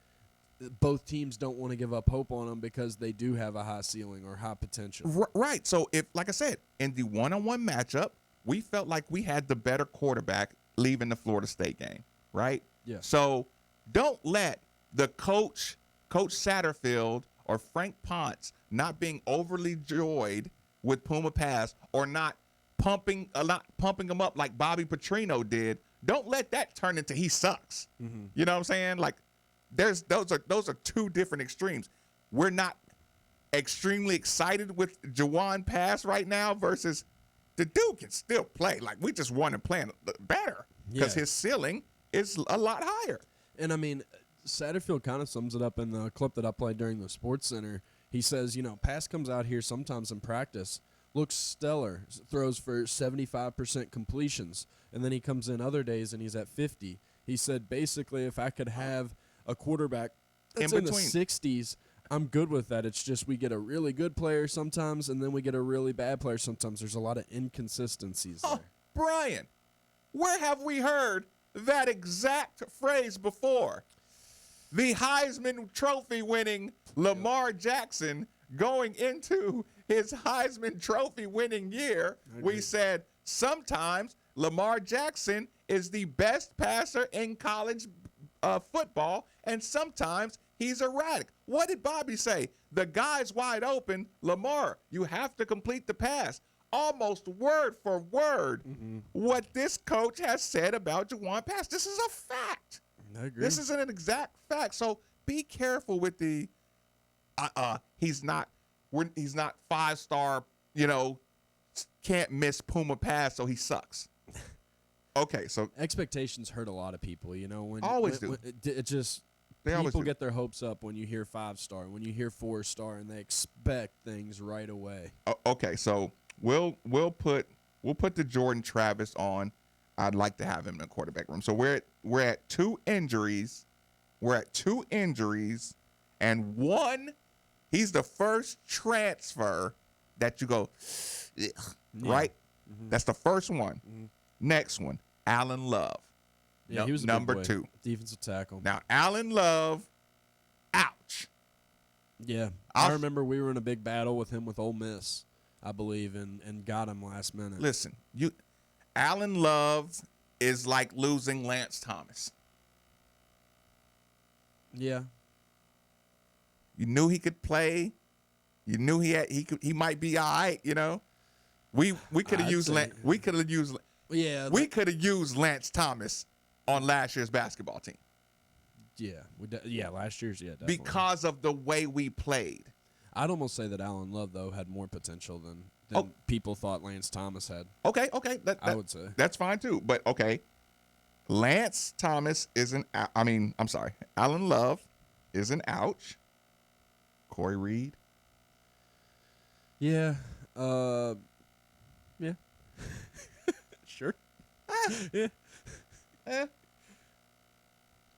both teams don't want to give up hope on them because they do have a high ceiling or high potential. Right. So, like I said, in the one-on-one matchup, we felt like we had the better quarterback leaving the Florida State game, right? Yeah. So, don't let the Coach Satterfield or Frank Ponce not being overly joyed with Puma Pass or not pumping him up like Bobby Petrino did. Don't let that turn into he sucks. Mm-hmm. You know what I'm saying? Like, those are two different extremes. We're not extremely excited with Jawan Pass right now versus the dude can still play. Like, we just want him playing better because his ceiling is a lot higher. And I mean, Satterfield kind of sums it up in the clip that I played during the Sports Center. He says, Pass comes out here sometimes in practice, looks stellar, throws for 75% completions, and then he comes in other days and he's at 50. He said, basically, if I could have a quarterback that's in the 60s, I'm good with that. It's just we get a really good player sometimes, and then we get a really bad player sometimes. There's a lot of inconsistencies there. Brian, where have we heard that exact phrase before? The Heisman Trophy winning Lamar Jackson going into his Heisman Trophy winning year, we said sometimes Lamar Jackson is the best passer in college football, and sometimes he's erratic. What did Bobby say? The guy's wide open. Lamar, you have to complete the pass. Almost word for word what this coach has said about Jawan Pass. This is a fact. I agree. This is an exact fact. So be careful with the he's not 5-star, can't miss Puma Pass, so he sucks. Okay, so expectations hurt a lot of people, when always do. People get their hopes up when you hear 5-star, when you hear 4-star, and they expect things right away. Okay, so we'll put the Jordan Travis on. I'd like to have him in the quarterback room. So we're at 2 injuries. We're at 2 injuries, and one, he's the first transfer that you go, right? Mm-hmm. That's the first one. Mm-hmm. Next one, Allen Love. Yeah, he was a number big boy. 2. Defensive tackle. Now, Allen Love, ouch. Yeah, I remember we were in a big battle with him with Ole Miss, I believe, and got him last minute. Listen, Allen Love is like losing Lance Thomas. Yeah. You knew he could play. You knew he might be all right, We could have used we could have used Lance Thomas on last year's basketball team. Yeah, last year's, definitely. Because of the way we played. I'd almost say that Allen Love, though, had more potential than people thought Lance Thomas had. Okay. I would say. That's fine, too. But, okay, Lance Thomas isn't – I'm sorry. Allen Love is an ouch. Corey Reed. Yeah. Yeah. Sure.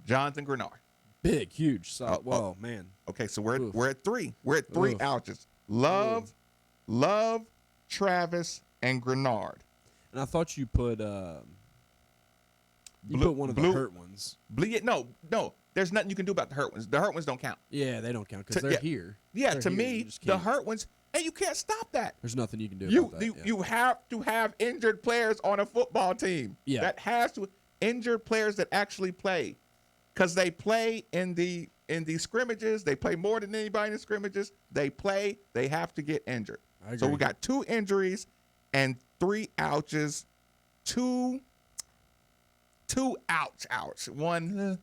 Jonathan Grenard. Big, huge, solid. Whoa, man. Okay, so we're at 3. We're at 3 ouches. Love, Travis, and Grenard. And I thought you put put one of the hurt ones. No. There's nothing you can do about the hurt ones. The hurt ones don't count. Yeah, they don't count because they're here. Yeah, they're to here. me, the hurt ones, and you can't stop that. There's nothing you can do about that. You have to have injured players on a football team. Yeah. That has to injured players that actually play. Because they play in the scrimmages. They play more than anybody in the scrimmages. They play. They have to get injured. I agree. So we got 2 injuries and 3 ouches. 2 ouch. 1,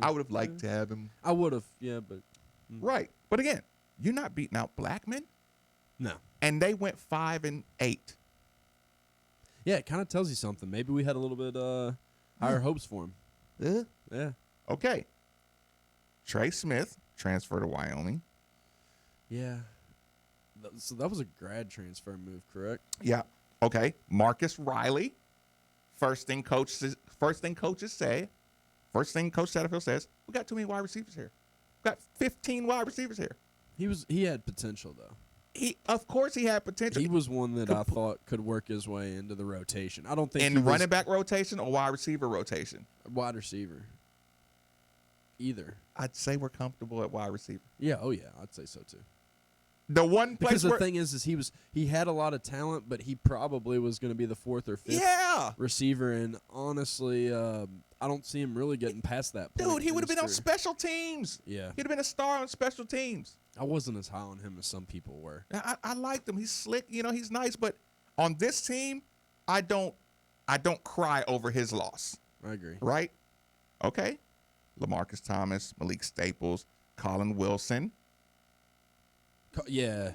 I would have liked to have him. I would have, yeah, but. Right. But again, you're not beating out Blackman. No. And they went 5-8. Yeah, it kind of tells you something. Maybe we had a little bit higher hopes for him. Yeah. Okay. Trey Smith transferred to Wyoming. Yeah. So that was a grad transfer move, correct? Yeah. Okay. Marcus Riley. First thing Coach Satterfield says, we got too many wide receivers here. We got 15 wide receivers here. He had potential though. Of course he had potential. He was one that I thought could work his way into the rotation. I don't think in running back rotation or wide receiver rotation. Wide receiver. Either. I'd say we're comfortable at wide receiver. Yeah. Oh yeah. I'd say so too. The one place because the thing is he had a lot of talent, but he probably was going to be the fourth or fifth receiver. And honestly, I don't see him really getting past that point. Dude, he would have been on special teams. Yeah, he'd have been a star on special teams. I wasn't as high on him as some people were. I liked him. He's slick. He's nice. But on this team, I don't cry over his loss. I agree. Right? Okay. LaMarcus Thomas, Malik Staples, Colin Wilson. Yeah,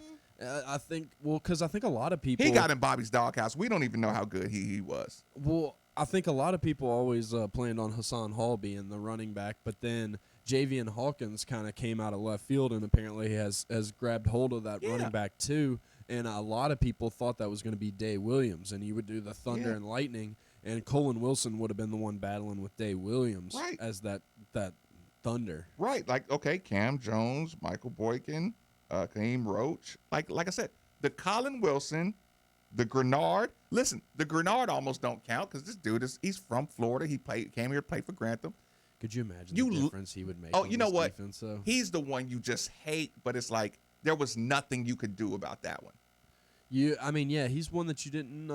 I think because I think a lot of people he got in Bobby's doghouse. We don't even know how good he was. Well, I think a lot of people always planned on Hassan Hall being the running back, but then Javian Hawkins kind of came out of left field and apparently has grabbed hold of that running back too. And a lot of people thought that was going to be Day Williams, and he would do the Thunder and Lightning, and Colin Wilson would have been the one battling with Day Williams as that Thunder. Right, like okay, Cam Jones, Michael Boykin. Kaheem Roach, like I said, the Colin Wilson, the Grenard. Listen, the Grenard almost don't count because this dude he's from Florida. He came here to play for Grantham. Could you imagine the difference he would make? Oh, you know what? Defense, though? He's the one you just hate, but it's like there was nothing you could do about that one. He's one that you didn't.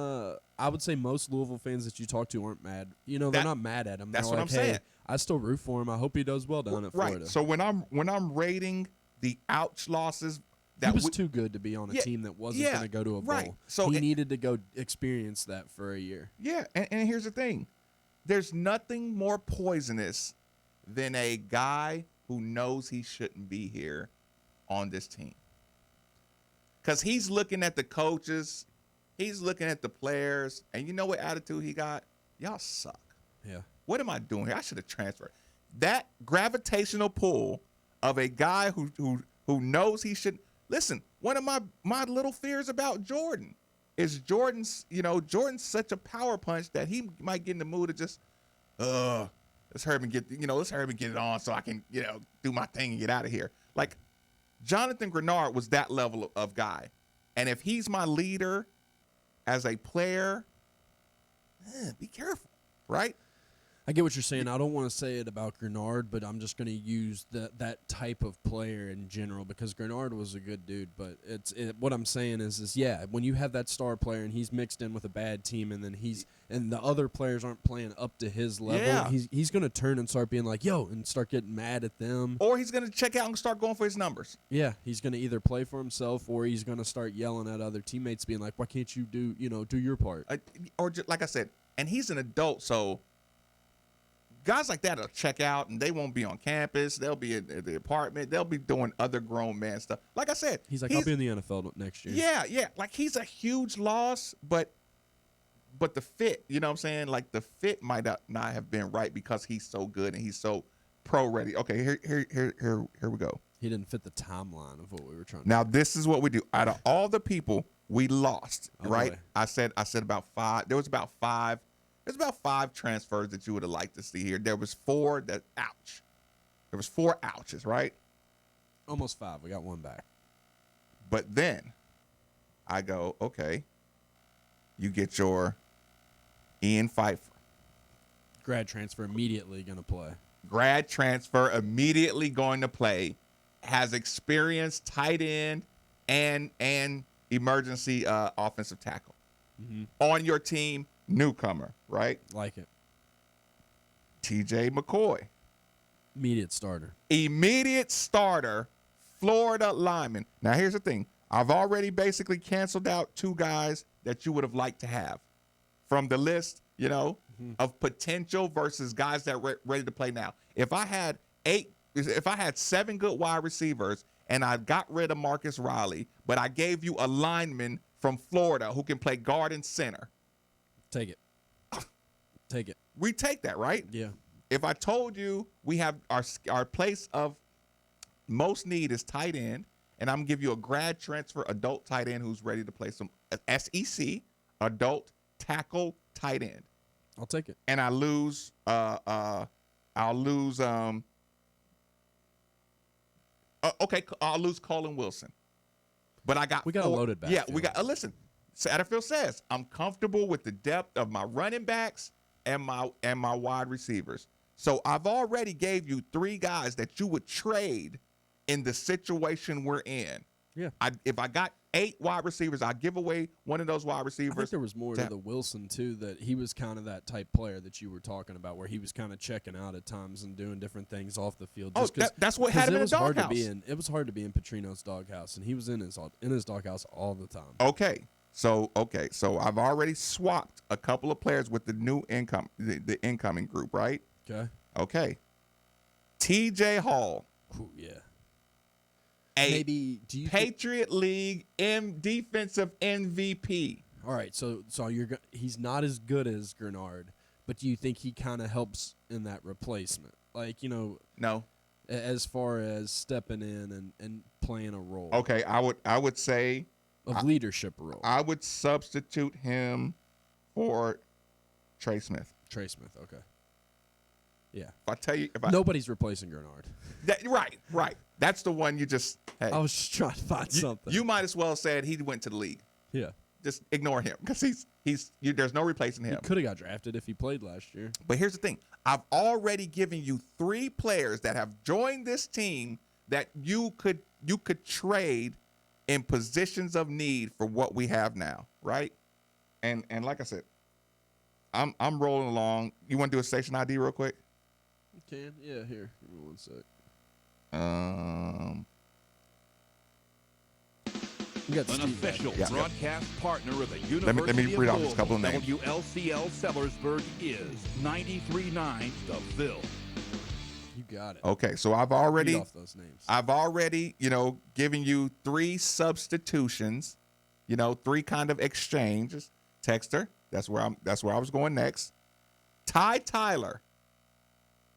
I would say most Louisville fans that you talk to aren't mad. They're not mad at him. That's what I'm saying. I still root for him. I hope he does well down at Florida. Right. So when I'm rating the ouch losses, he was too good to be on a team that wasn't going to go to a bowl. Right. So he needed to go experience that for a year. Yeah, and here's the thing. There's nothing more poisonous than a guy who knows he shouldn't be here on this team. Because he's looking at the coaches, he's looking at the players, and you know what attitude he got? Y'all suck. Yeah. What am I doing here? I should have transferred. That gravitational pull of a guy who knows he should listen. One of my little fears about Jordan is Jordan's such a power punch that he might get in the mood of just let's hurry and get it on so I can do my thing and get out of here. Like Jonathan Grenard was that level of guy, and if he's my leader as a player, be careful, right? I get what you're saying. I don't want to say it about Grenard, but I'm just going to use that type of player in general because Grenard was a good dude. But what I'm saying is when you have that star player and he's mixed in with a bad team, and then and the other players aren't playing up to his level, he's going to turn and start being like, yo, and start getting mad at them. Or he's going to check out and start going for his numbers. Yeah, he's going to either play for himself or he's going to start yelling at other teammates, being like, why can't you do your part? Or just, like I said, and he's an adult, so guys like that will check out and they won't be on campus. They'll be at the apartment. They'll be doing other grown man stuff. Like I said, he's like, I'll be in the NFL next year. Yeah. Like he's a huge loss, but the fit, you know what I'm saying? Like the fit might not have been right because he's so good and he's so pro ready. Okay, here we go. He didn't fit the timeline of what we were trying to do. Now this is what we do. Out of all the people we lost, right? Boy. I said about 5. There was about 5. There's about 5 transfers that you would have liked to see here. There was 4 that ouch. There was 4 ouches, right? Almost 5. We got 1 back. But then I go, okay, you get your Ian Pfeiffer. Grad transfer immediately going to play. Grad transfer immediately going to play. Has experience tight end and emergency offensive tackle. Mm-hmm. On your team. Newcomer, right? Like it. TJ McCoy. Immediate starter, Florida lineman. Now, here's the thing. I've already basically canceled out 2 guys that you would have liked to have from the list, of potential versus guys that are ready to play now. If I had 7 good wide receivers and I got rid of Marcus Riley, but I gave you a lineman from Florida who can play guard and center, Take it. Take it. We take that, right? Yeah. If I told you we have our place of most need is tight end, and I'm going to give you a grad transfer adult tight end who's ready to play some SEC adult tackle tight end. I'll take it. And I'll lose I'll lose Colin Wilson. But we got a loaded backfield. Yeah, we got listen. Satterfield says, I'm comfortable with the depth of my running backs and my wide receivers. So I've already gave you 3 guys that you would trade in the situation we're in. Yeah. If I got 8 wide receivers, I'd give away one of those wide receivers. I think there was more to the Wilson, too, that he was kind of that type player that you were talking about, where he was kind of checking out at times and doing different things off the field. That's what had him in the doghouse. It was hard to be in Petrino's doghouse, and he was in his doghouse all the time. Okay. So I've already swapped a couple of players with the new the incoming group, right? Okay. TJ Hall. Ooh, yeah. Maybe Patriot League defensive MVP. All right, so he's not as good as Grenard, but do you think he kind of helps in that replacement? Like, No. As far as stepping in and playing a role. Okay, I would say leadership role. I would substitute him for Trey Smith. Trey Smith, okay. Yeah. If I tell you, nobody's replacing Grenard. Right. That's the one you just. Hey, I was just trying to find something. You might as well have said he went to the league. Yeah. Just ignore him because there's no replacing him. He could have got drafted if he played last year. But here's the thing: I've already given you 3 players that have joined this team that you could trade in positions of need for what we have now, right? And like I said, I'm rolling along. You want to do a station ID real quick? You can, yeah. Here, give me 1 sec. An official broadcast partner of the University let me read of off just a couple of names. WLCL Sellersburg is 93.9 The Ville. You got it. Okay, so I've already read off those names. I've already, given you 3 substitutions, 3 kind of exchanges. Texter, that's where I was going next. Ty Tyler.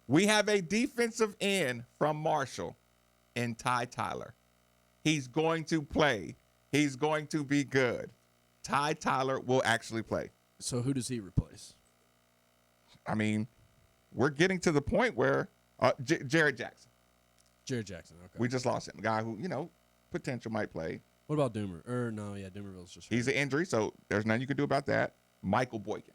We have a defensive end from Marshall in Ty Tyler. He's going to play. He's going to be good. Ty Tyler will actually play. So who does he replace? I mean, we're getting to the point where Jared Jackson. Jared Jackson, okay. We just lost him. A guy who, potential might play. What about Doomer? Doomerville's just hurt. He's an injury, so there's nothing you can do about that. Michael Boykin.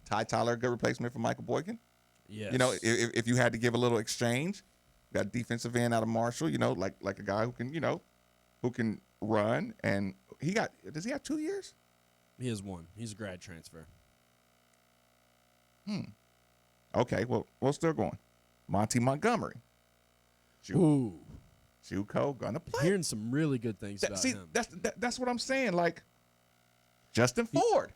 Ty Tyler, a good replacement for Michael Boykin. Yes. If you had to give a little exchange, got defensive end out of Marshall, like a guy who can run, and does he have 2 years? He has 1. He's a grad transfer. Okay, well, we're still going. Monty Montgomery. JUCO gonna play. Hearing some really good things about him. That's what I'm saying. Like Justin Ford.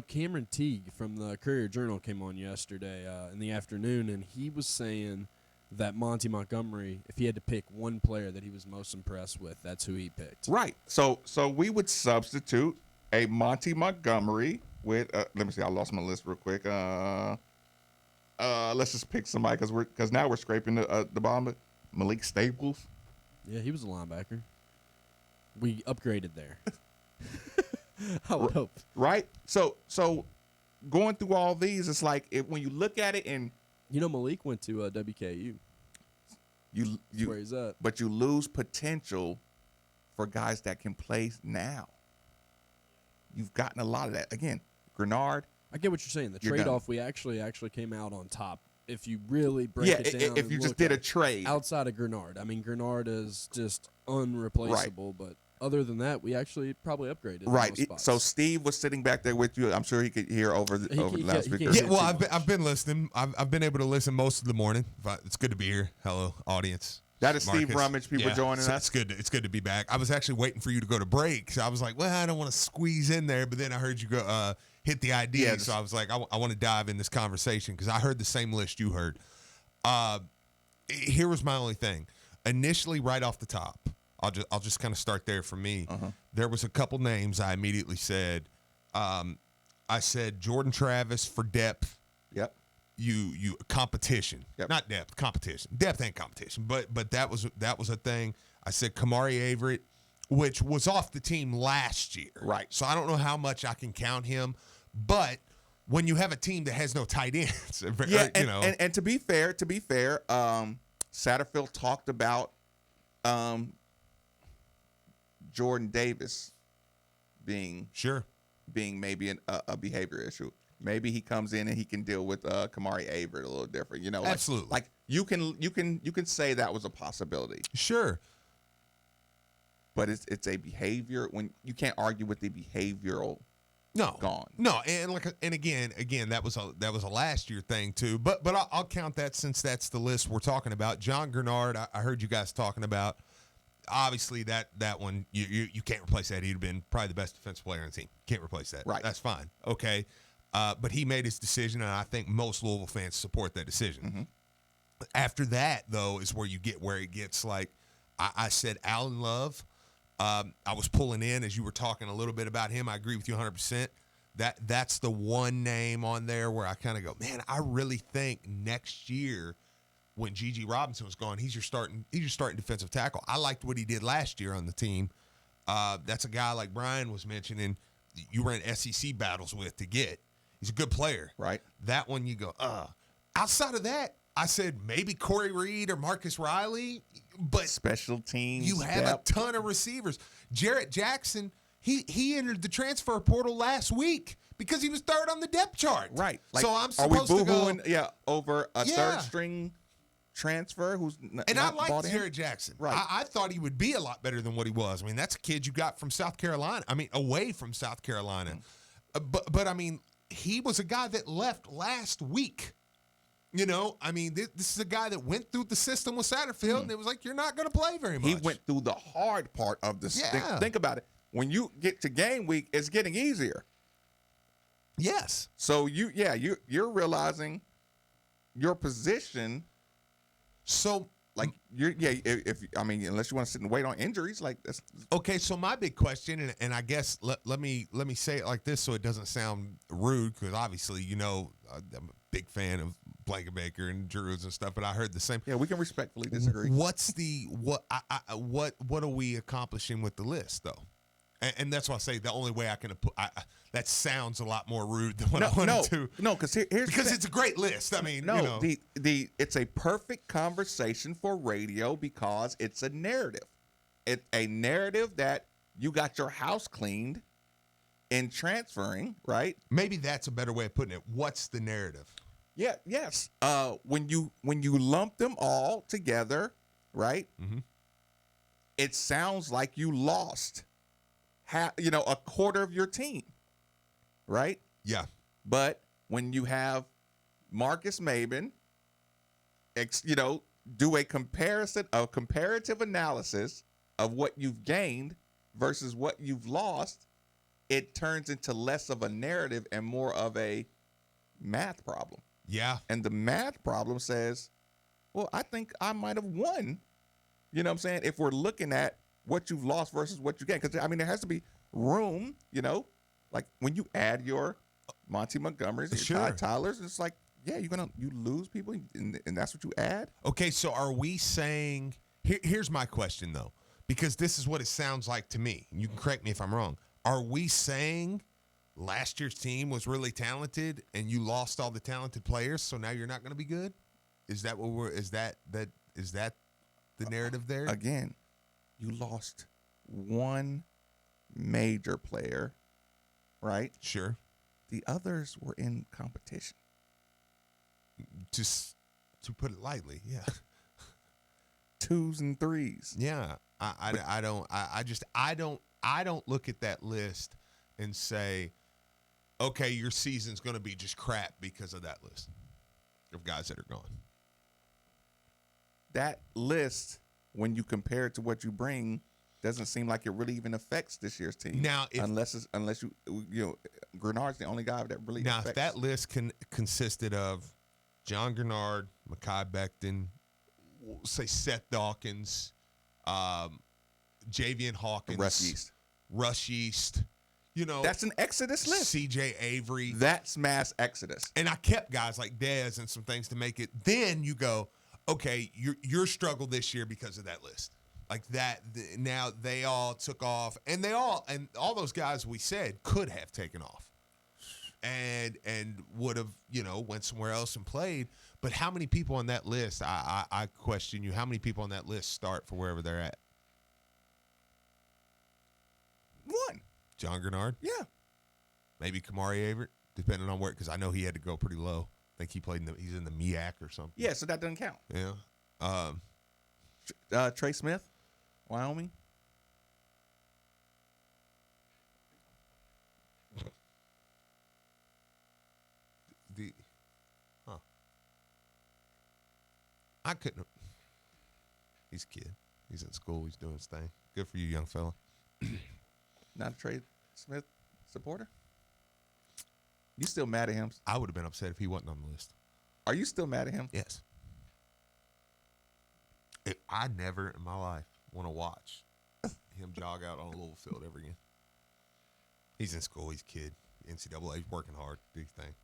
Cameron Teague from the Courier-Journal came on yesterday in the afternoon, and he was saying that Monty Montgomery, if he had to pick one player that he was most impressed with, that's who he picked. Right. So we would substitute a Monty Montgomery with let me see, I lost my list real quick. Let's just pick somebody because now we're scraping the bottom. Malik Staples. Yeah, he was a linebacker. We upgraded there. I would hope. Right? So going through all these, it's like when you look at it and Malik went to WKU. That's where he's at. But you lose potential for guys that can play now. You've gotten a lot of that. Again, Grenard. I get what you're saying. The trade-off, we actually came out on top. If you really break it down. If you just did a trade. Outside of Grenard. I mean, Grenard is just unreplaceable, but other than that, we actually probably upgraded. Right. So Steve was sitting back there with you. I'm sure he could hear over the loudspeaker. Yeah, well, I've been listening. I've been able to listen most of the morning. It's good to be here. Hello, audience. That is Marcus. Steve Rummage. People joining us. It's good to be back. I was actually waiting for you to go to break. So I was like, well, I don't want to squeeze in there. But then I heard you go hit the ID. Yeah, so I was like, I want to dive in this conversation because I heard the same list you heard. Here was my only thing. Initially, right off the top, I'll just kind of start there for me. There was a couple names I immediately said, I said Jordan Travis for depth. Yep. You competition. Yep. Not depth, competition. Depth ain't competition. But that was a thing. I said Kamari Averett, which was off the team last year. Right. So I don't know how much I can count him. But when you have a team that has no tight ends, yeah, and to be fair, Satterfield talked about Jordan Davis being maybe a behavior issue. Maybe he comes in and he can deal with Kamari Averett a little different. Absolutely. Like you can say that was a possibility. Sure. But it's a behavior when you can't argue with the behavioral. Gone. No, and again, that was a last year thing too. But I'll count that since that's the list we're talking about. John Gernard, I heard you guys talking about. Obviously, that one you can't replace that. He'd have been probably the best defensive player on the team. Can't replace that. Right. That's fine. Okay. But he made his decision, and I think most Louisville fans support that decision. Mm-hmm. After that, though, is where it gets like I said, Allen Love. I was pulling in as you were talking a little bit about him. I agree with you 100%. That's the one name on there where I kind of go, man, I really think next year when Gigi Robinson was gone, he's your starting defensive tackle. I liked what he did last year on the team. That's a guy like Brian was mentioning you ran SEC battles with to get. He's a good player. Right. That one you go, Outside of that, I said maybe Corey Reed or Marcus Riley, but special teams. You have a ton of receivers. Jarrett Jackson, he entered the transfer portal last week because he was third on the depth chart. Right. So I'm supposed to go over a third string transfer who's and I like Jarrett Jackson. Right. I thought he would be a lot better than what he was. I mean, that's a kid you got from South Carolina. I mean, away from South Carolina. But I mean, he was a guy that left last week. I mean, this is a guy that went through the system with Satterfield, and it was like, you're not going to play very much. He went through the hard part of the think about it. When you get to game week, it's getting easier. Yes. So you're realizing your position. So unless you want to sit and wait on injuries, like that's okay. So my big question, and I guess let me say it like this so it doesn't sound rude, because obviously I'm a big fan of Blankenbaker and Drews and stuff, but I heard the same. Yeah, we can respectfully disagree. What are we accomplishing with the list though? And that's why I say the only way I can put that sounds a lot more rude than what I wanted to. No, because it's a great list. I mean, it's a perfect conversation for radio because it's a narrative. It's a narrative that you got your house cleaned in transferring, right? Maybe that's a better way of putting it. What's the narrative? Yeah. Yes. When you lump them all together, right? Mm-hmm. It sounds like you lost. A quarter of your team, right? Yeah. But when you have Marcus Maben, do a comparative analysis of what you've gained versus what you've lost, it turns into less of a narrative and more of a math problem. Yeah. And the math problem says, well, I think I might have won. You know what I'm saying? If we're looking at what you've lost versus what you gain. Because, there has to be room, like when you add your Monty Montgomerys and your Ty Tylers, it's like, yeah, you lose people, and that's what you add? Okay, so are we saying – here's my question, though, because this is what it sounds like to me. You can correct me if I'm wrong. Are we saying last year's team was really talented and you lost all the talented players, so now you're not going to be good? Is that what is that the narrative there? Again, you lost one major player, right? Sure. The others were in competition. Just to put it lightly, yeah. 2s and 3s. Yeah. I don't look at that list and say, okay, your season's going to be just crap because of that list of guys that are gone. That list, when you compare it to what you bring, doesn't seem like it really even affects this year's team. Now, unless Grenard's the only guy that really affects. If that list consisted of John Grenard, Mekhi Becton, say Seth Dawkins, Javian Hawkins, Russ Yeast. That's an exodus list. C.J. Avery. That's mass exodus. And I kept guys like Dez and some things to make it. Then you go, okay, your struggle this year because of that list. Like that, now they all took off, and all those guys we said could have taken off, and would have went somewhere else and played. But how many people on that list? I question you. How many people on that list start for wherever they're at? One. John Grenard. Yeah. Maybe Kamari Averett, depending on where, because I know he had to go pretty low. I think he played he's in the MEAC or something. Yeah, so that doesn't count. Yeah. Trey Smith. Wyoming. I couldn't. He's a kid. He's in school. He's doing his thing. Good for you, young fella. Not a Trey Smith supporter? You still mad at him? I would have been upset if he wasn't on the list. Are you still mad at him? Yes. I never in my life want to watch him jog out on a Louisville field ever again. He's in school. He's a kid. NCAA. He's working hard. Do his thing.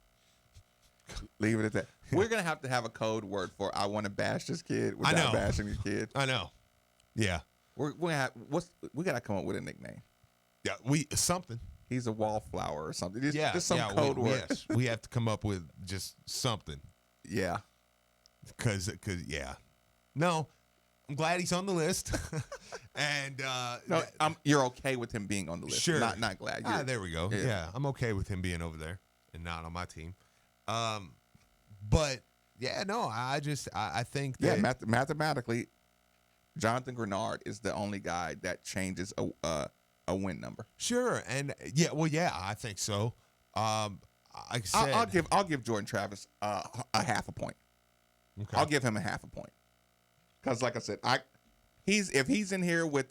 Leave it at that. We're going to have a code word for I want to bash this kid without bashing the kid. I know. Yeah. We got to come up with a nickname. Yeah, something. He's a wallflower or something. Just some yeah, code word. Yes, we have to come up with just something. Yeah. Because yeah. No, I'm glad he's on the list. And no, you're okay with him being on the list. Sure. Not glad. There we go. Yeah, I'm okay with him being over there and not on my team. But yeah, no, I think that mathematically, Jonathan Grenard is the only guy that changes a win number. Sure, and I think so. Like I said, I'll give Jordan Travis a half a point. Okay. I'll give him a half a point because, like I said, if he's in here with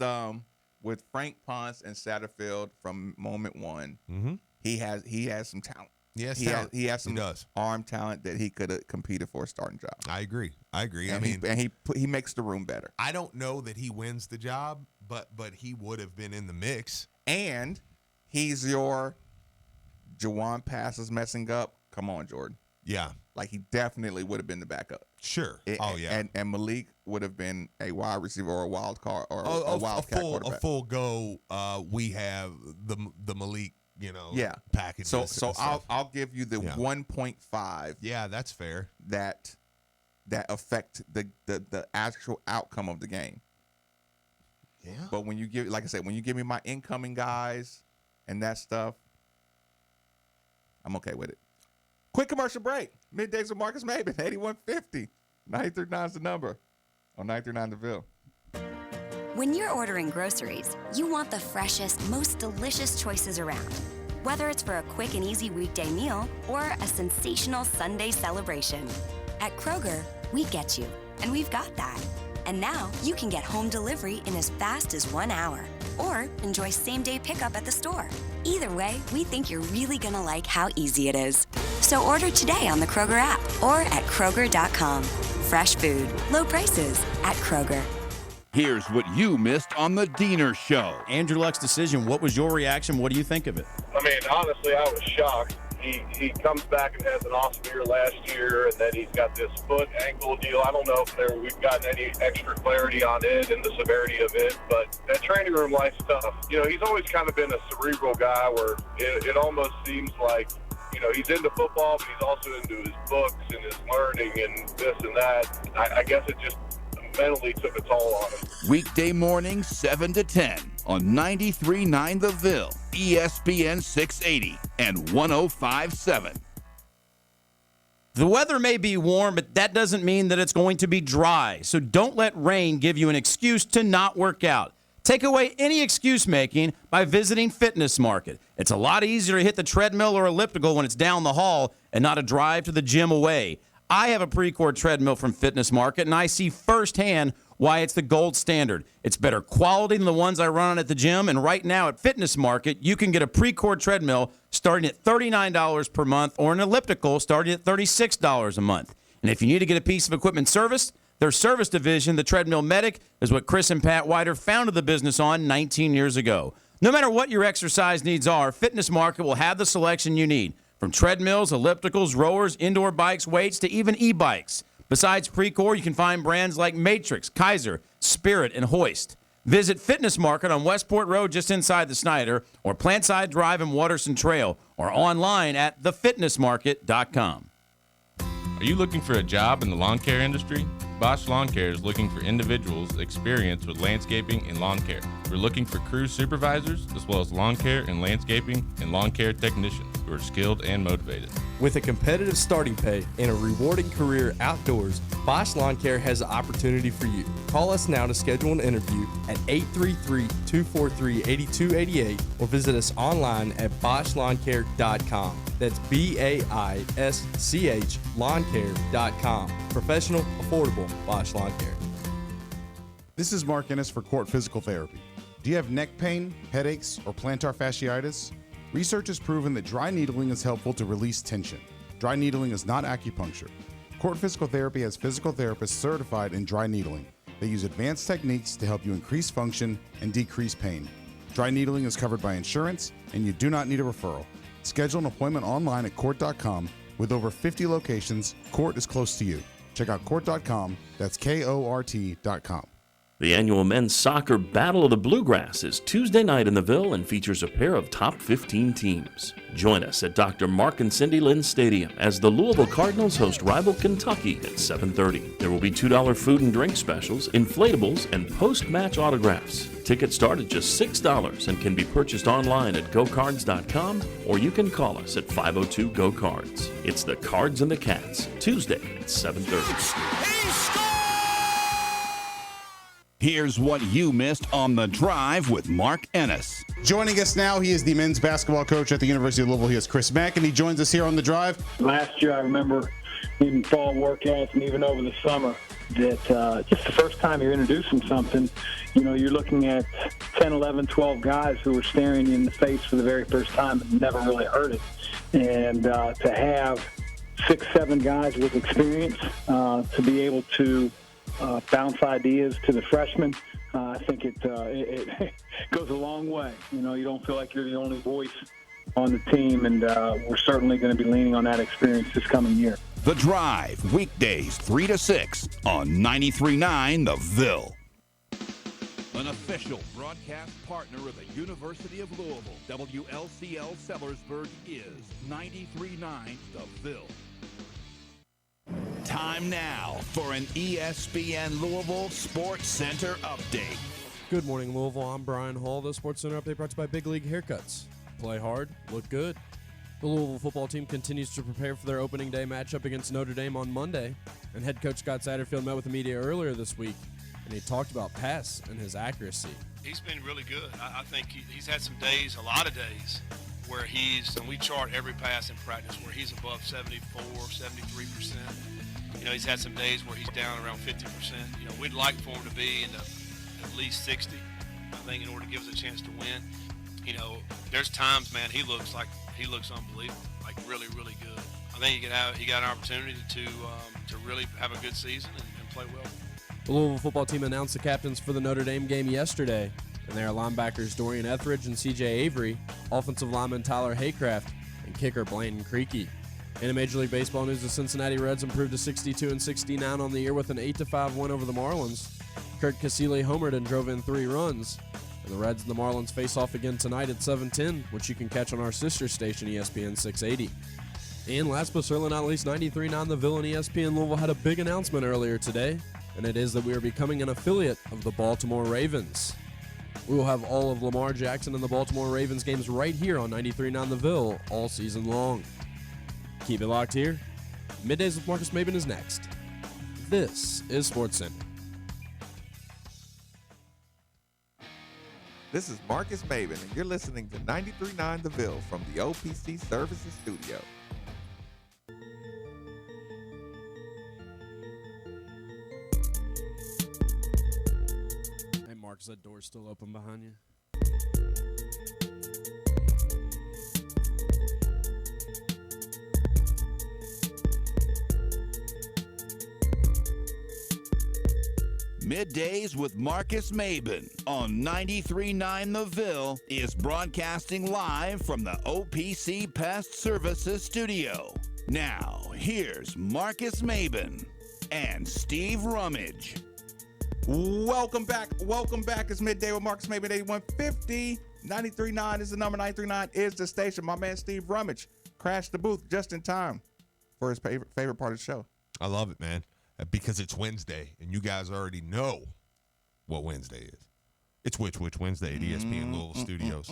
Frank Ponce and Satterfield from moment one, mm-hmm. he has some talent. Yes, he has some arm talent that he could have competed for a starting job. I agree. And he makes the room better. I don't know that he wins the job, but he would have been in the mix. And he's your Juwan passes messing up. Come on, Jordan. Yeah, like he definitely would have been the backup. Sure. And Malik would have been a wide receiver or a wild card or a wildcat quarterback. A full go. We have the Malik. Package. So I'll give you the 1.5. Yeah, that's fair. That affect the actual outcome of the game. Yeah. But when you give, like I said, when you give me my incoming guys and that stuff, I'm okay with it. Quick commercial break. Middays with Marcus Maben, 8150. 939 is the number on 939 The Ville. When you're ordering groceries, you want the freshest, most delicious choices around. Whether it's for a quick and easy weekday meal or a sensational Sunday celebration. At Kroger, we get you, and we've got that. And now you can get home delivery in as fast as 1 hour or enjoy same-day pickup at the store. Either way, we think you're really gonna like how easy it is. So order today on the Kroger app or at Kroger.com. Fresh food, low prices at Kroger. Here's what you missed on the Diener Show. Andrew Luck's decision, what was your reaction? What do you think of it? I mean, honestly, I was shocked. He comes back and has an awesome year last year, and then he's got this foot ankle deal. I don't know if we've gotten any extra clarity on it and the severity of it, but that training room life's tough. He's always kind of been a cerebral guy where it almost seems like, he's into football, but he's also into his books and his learning and this and that. I guess it just mentally took a toll on him. Weekday mornings, 7 to 10 on 93.9 The Ville, ESPN 680 and 105.7. The weather may be warm, but that doesn't mean that it's going to be dry. So don't let rain give you an excuse to not work out. Take away any excuse making by visiting Fitness Market. It's a lot easier to hit the treadmill or elliptical when it's down the hall and not a drive to the gym away. I have a Precourt treadmill from Fitness Market, and I see firsthand why it's the gold standard. It's better quality than the ones I run on at the gym, and right now at Fitness Market, you can get a Precourt treadmill starting at $39 per month or an elliptical starting at $36 a month. And if you need to get a piece of equipment serviced, their service division, the Treadmill Medic, is what Chris and Pat Wider founded the business on 19 years ago. No matter what your exercise needs are, Fitness Market will have the selection you need. From treadmills, ellipticals, rowers, indoor bikes, weights, to even e-bikes. Besides Precor, you can find brands like Matrix, Kaiser, Spirit, and Hoist. Visit Fitness Market on Westport Road just inside the Snyder, or Plantside Drive and Waterson Trail, or online at thefitnessmarket.com. Are you looking for a job in the lawn care industry? Bosch Lawn Care is looking for individuals experienced with landscaping and lawn care. We're looking for crew supervisors, as well as lawn care and landscaping and lawn care technicians who are skilled and motivated. With a competitive starting pay and a rewarding career outdoors, Bosch Lawn Care has an opportunity for you. Call us now to schedule an interview at 833-243-8288 or visit us online at BoschLawnCare.com. That's BAISCH LawnCare.com. Professional, affordable Bosch Lawn Care. This is Mark Ennis for Court Physical Therapy. Do you have neck pain, headaches, or plantar fasciitis? Research has proven that dry needling is helpful to release tension. Dry needling is not acupuncture. Court Physical Therapy has physical therapists certified in dry needling. They use advanced techniques to help you increase function and decrease pain. Dry needling is covered by insurance, and you do not need a referral. Schedule an appointment online at court.com. With over 50 locations, Court is close to you. Check out court.com. That's KORT.com. The annual men's soccer Battle of the Bluegrass is Tuesday night in the Ville and features a pair of top 15 teams. Join us at Dr. Mark and Cindy Lynn Stadium as the Louisville Cardinals host rival Kentucky at 7:30. There will be $2 food and drink specials, inflatables, and post-match autographs. Tickets start at just $6 and can be purchased online at gocards.com, or you can call us at 502-GO-CARDS. It's the Cards and the Cats, Tuesday at 7:30. Here's what you missed on The Drive with Mark Ennis. Joining us now, he is the men's basketball coach at the University of Louisville. He is Chris Mack, and he joins us here on The Drive. Last year, I remember in fall workouts and even over the summer that just the first time you're introducing something, you know, you're looking at 10, 11, 12 guys who are staring you in the face for the very first time and never really heard it. And to have 6, 7 guys with experience to be able to bounce ideas to the freshmen, I think it goes a long way. You know, you don't feel like you're the only voice on the team, and we're certainly going to be leaning on that experience this coming year. The Drive, weekdays 3 to 6 on 93.9 The Ville. An official broadcast partner of the University of Louisville, WLCL Sellersburg is 93.9 The Ville. Time now for an ESPN Louisville Sports Center update. Good morning, Louisville. I'm Brian Hall. The Sports Center update brought to you by Big League Haircuts. Play hard, look good. The Louisville football team continues to prepare for their opening day matchup against Notre Dame on Monday. And head coach Scott Satterfield met with the media earlier this week, and he talked about pass and his accuracy. He's been really good. I think he's had some days, a lot of days, where and we chart every pass in practice, where he's above 74, 73%. You know, he's had some days where he's down around 50%. You know, we'd like for him to be in at least 60, I think, in order to give us a chance to win. You know, there's times, man, he looks unbelievable, like really, really good. I think he got an opportunity to really have a good season and play well. The Louisville football team announced the captains for the Notre Dame game yesterday, and they are linebackers Dorian Etheridge and C.J. Avery, offensive lineman Tyler Haycraft, and kicker Blaine Creaky. In Major League Baseball news, the Cincinnati Reds improved to 62-69 on the year with an 8-5 win over the Marlins. Kurt Casilli homered and drove in 3 runs. And the Reds and the Marlins face off again tonight at 7:10, which you can catch on our sister station, ESPN 680. And last but certainly not least, 93.9 The Ville and ESPN Louisville had a big announcement earlier today, and it is that we are becoming an affiliate of the Baltimore Ravens. We will have all of Lamar Jackson and the Baltimore Ravens games right here on 93.9 The Ville all season long. Keep it locked here. Middays with Marcus Maben is next. This is Sports Center. This is Marcus Maben, and you're listening to 93.9 The Ville from the OPC Services Studio. Hey, Mark, is that door still open behind you? Middays with Marcus Maben on 93.9 The Ville is broadcasting live from the OPC Pest Services studio. Now, here's Marcus Maben and Steve Rummage. Welcome back. It's Midday with Marcus Maben, 8150. 93.9 is the number. 93.9 is the station. My man Steve Rummage crashed the booth just in time for his favorite part of the show. I love it, man, because it's Wednesday, and you guys already know what Wednesday is. It's Which Wednesday at ESPN Louisville Studios.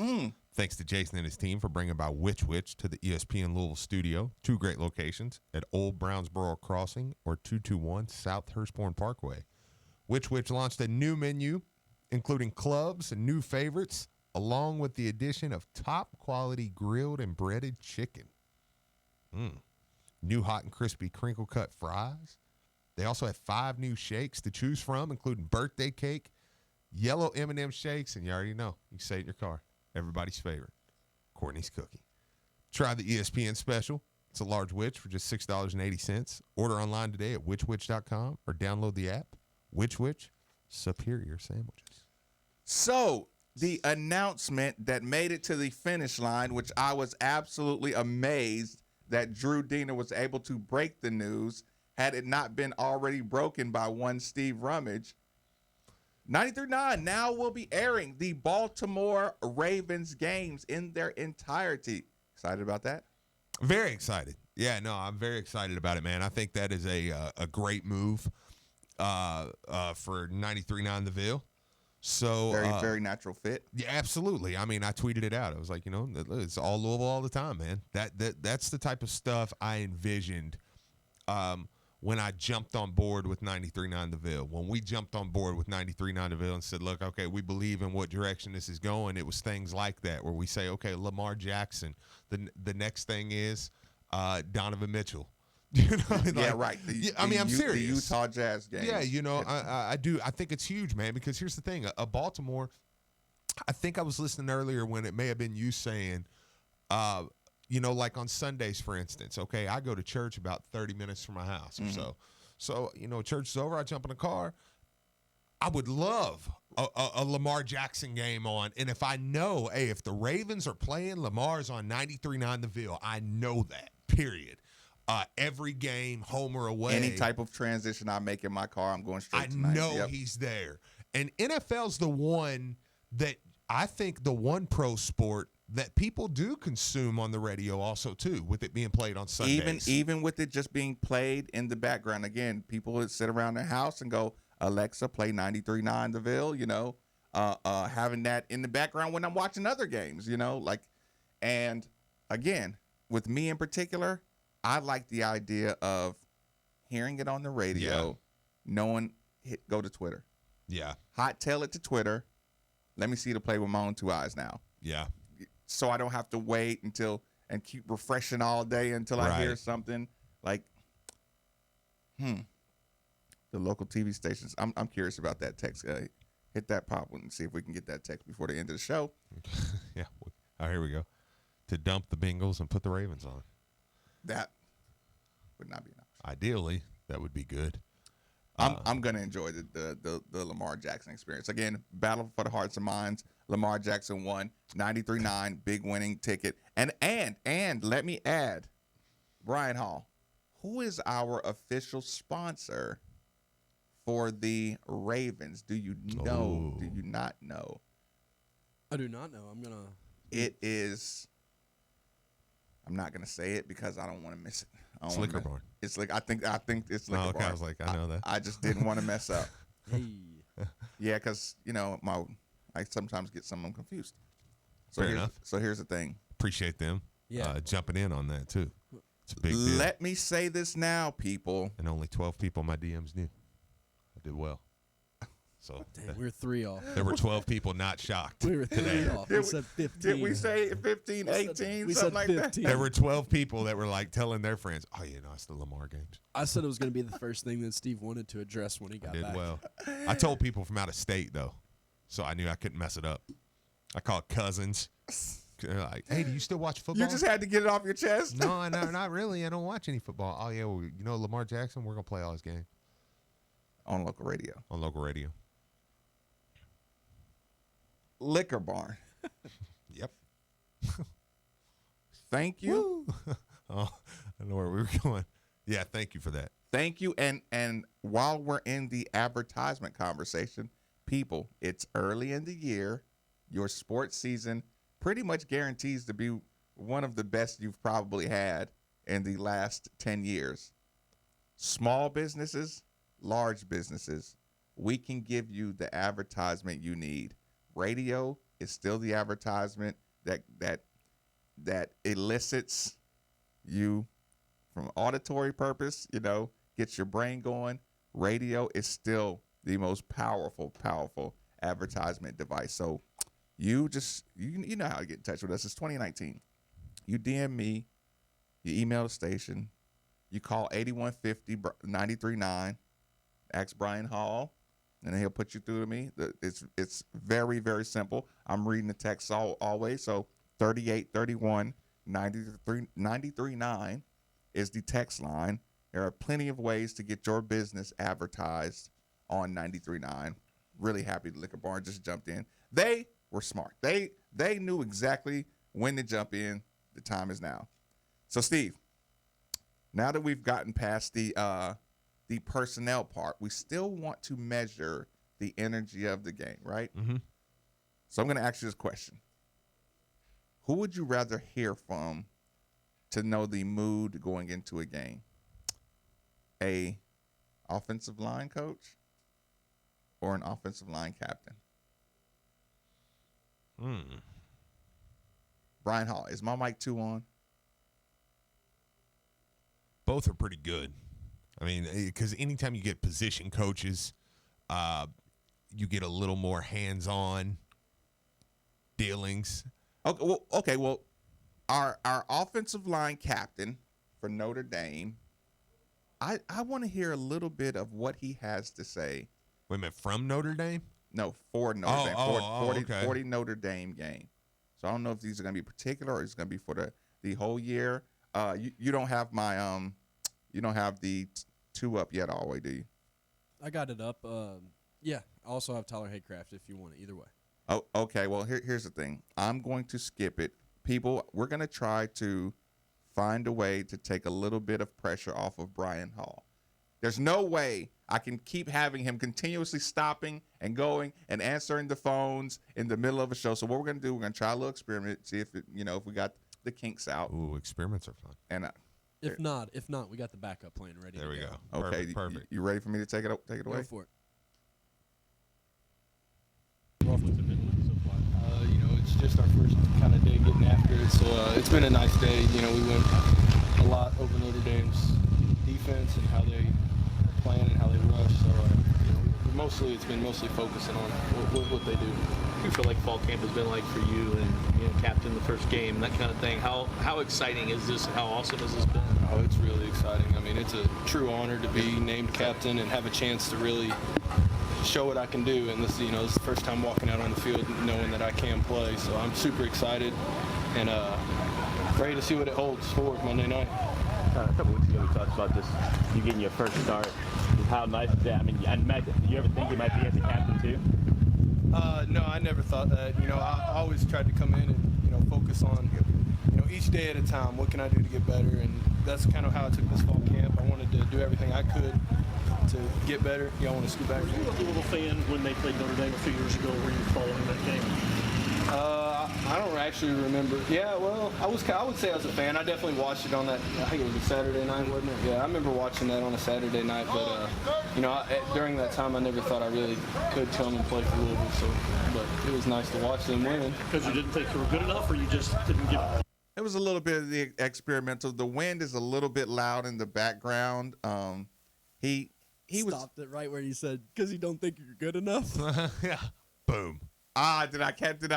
Thanks to Jason and his team for bringing about Which to the ESPN Louisville studio. 2 great locations at Old Brownsboro Crossing or 221 South Hurstbourne Parkway. Which launched a new menu, including clubs and new favorites, along with the addition of top-quality grilled and breaded chicken. New hot and crispy crinkle-cut fries. They also have 5 new shakes to choose from, including birthday cake, yellow M&M shakes, and you already know, you can say it in your car. Everybody's favorite, Courtney's Cookie. Try the ESPN special. It's a large Which for just $6.80. Order online today at whichwich.com or download the app. Which superior sandwiches. So, the announcement that made it to the finish line, which I was absolutely amazed that Drew Diener was able to break the news, had it not been already broken by one Steve Rummage. 93.9 now will be airing the Baltimore Ravens games in their entirety. Excited about that? Very excited. Yeah, no, I'm very excited about it, man. I think that is a great move for 93.9 The Ville. So very natural fit. Yeah, absolutely. I mean, I tweeted it out. I was like, it's all Louisville all the time, man. That's the type of stuff I envisioned when I jumped on board with 93.9 The Ville. When we jumped on board with 93.9 The Ville and said, look, okay, we believe in what direction this is going. It was things like that where we say, okay, Lamar Jackson. The next thing is Donovan Mitchell. Yeah, right. I'm serious. The Utah Jazz game. Yeah, I do. I think it's huge, man, because here's the thing. Baltimore, I think I was listening earlier when it may have been you saying, like on Sundays, for instance, okay, I go to church about 30 minutes from my house or so. So, church is over, I jump in a car. I would love a Lamar Jackson game on. And if I know, hey, if the Ravens are playing, Lamar's on 93.9 The Ville. I know that, period. Every game, home or away. Any type of transition I make in my car, I'm going straight to 90. I know he's there. And NFL's the one that I think the one pro sport that people do consume on the radio also, too, with it being played on Sundays. Even with it just being played in the background. Again, people would sit around their house and go, Alexa, play 93.9 The Ville, having that in the background when I'm watching other games, and again, with me in particular, I like the idea of hearing it on the radio, knowing, go to Twitter. Yeah. Hot tail it to Twitter. Let me see the play with my own 2 eyes now. Yeah. So I don't have to wait and keep refreshing all day until I hear something like, the local TV stations. I'm curious about that text. Hit that pop and see if we can get that text before the end of the show. Yeah. Oh, here we go. To dump the Bengals and put the Ravens on. That would not be enough. Ideally, that would be good. I'm going to enjoy the Lamar Jackson experience. Again, battle for the hearts and minds. Lamar Jackson won 93.9, big winning ticket. And let me add, Brian Hall, who is our official sponsor for the Ravens? Do you know? Do you not know? I do not know. It is. I'm not gonna say it because I don't want to miss it. It's Liquor Barn. It's like I think it's Liquor Barn. I was like, I know that. I just didn't want to mess up. Hey. Yeah, because I sometimes get some of them confused. Fair enough. So here's the thing. Appreciate them jumping in on that too. It's a big deal. Let me say this now, people. And only 12 people in my DMs knew. I did well. So dang, we're 3 off. There were 12 people not shocked. We were 3 off. We said 15. Did we say 15, 18, something like 15. That? There were 12 people that were like telling their friends, "Oh, it's the Lamar games." I said it was going to be the first thing that Steve wanted to address when he got back. Did well. I told people from out of state though, so I knew I couldn't mess it up. I called cousins. Like, hey, do you still watch football? You just had to get it off your chest. No, not really. I don't watch any football. Oh yeah, well, Lamar Jackson. We're gonna play all his games. on local radio. On local radio. Liquor Barn. Yep. Thank you. Oh, I know where we were going. Yeah, thank you for that. Thank you. And while we're in the advertisement conversation, people, it's early in the year. Your sports season pretty much guarantees to be one of the best you've probably had in the last 10 years. Small businesses, large businesses, we can give you the advertisement you need. Radio is still the advertisement that elicits you from auditory purpose, gets your brain going. Radio is still the most powerful advertisement device. So you know how to get in touch with us. It's 2019. You DM me, you email the station, you call 8150-939, ask Brian Hall, and then he'll put you through to me. It's very, very simple. I'm reading the text always. So 3831-939 is the text line. There are plenty of ways to get your business advertised on 93.9. Really happy the Liquor Barn just jumped in. They were smart. They knew exactly when to jump in. The time is now. So, Steve, now that we've gotten past the personnel part, we still want to measure the energy of the game, right? Mm-hmm. So I'm going to ask you this question. Who would you rather hear from to know the mood going into a game? A offensive line coach or an offensive line captain? Brian Hall, is my mic 2 on? Both are pretty good. I mean, because anytime you get position coaches, you get a little more hands-on dealings. Okay. Well, our offensive line captain for Notre Dame, I want to hear a little bit of what he has to say. Wait a minute, from Notre Dame? No, for Notre Dame. 40 okay. Notre Dame game. So I don't know if these are going to be particular or it's going to be for the whole year. You don't have my you don't have the 2 up yet, always, do you? I got it up. Yeah. I also have Tyler Haycraft if you want it. Either way. Oh, okay. Well, here's the thing. I'm going to skip it. People, we're going to try to find a way to take a little bit of pressure off of Brian Hall. There's no way I can keep having him continuously stopping and going and answering the phones in the middle of a show. So what we're going to do, we're going to try a little experiment, see if if we got the kinks out. Ooh, experiments are fun. And if not, we got the backup plan ready. There we go. Okay, Perfect. You ready for me to take it away? Go for it. It's just our first kind of day getting after it, so it's been a nice day. We went a lot over Notre Dame's defense and how they plan and how they rush. So, it's been mostly focusing on what they do. What do you feel like fall camp has been like for you and captain the first game, that kind of thing? How exciting is this? How awesome has this been? Oh, it's really exciting. I mean, it's a true honor to be named captain and have a chance to really show what I can do. And this is the first time walking out on the field knowing that I can play. So I'm super excited and ready to see what it holds for Monday night. A couple weeks ago, we talked about this, you getting your first start. How nice is that? I mean, did you ever think you might be as a captain too? No, I never thought that. I always tried to come in and focus on each day at a time. What can I do to get better? And that's kind of how I took this fall camp. I wanted to do everything I could to get better. I want to scoot back. Were you a Louisville fan when they played Notre Dame a few years ago? Were you following that game? I don't actually remember. Yeah, well, I would say I was a fan. I definitely watched it on that. I think it was a Saturday night, wasn't it? Yeah, I remember watching that on a Saturday night. But during that time, I never thought I really could come and play for Louisville. So, but it was nice to watch them win. Because you didn't think you were good enough, or you just didn't give it? It was a little bit of the experimental. The wind is a little bit loud in the background. He stopped it right where you said, because you don't think you're good enough. Yeah. Boom. Did I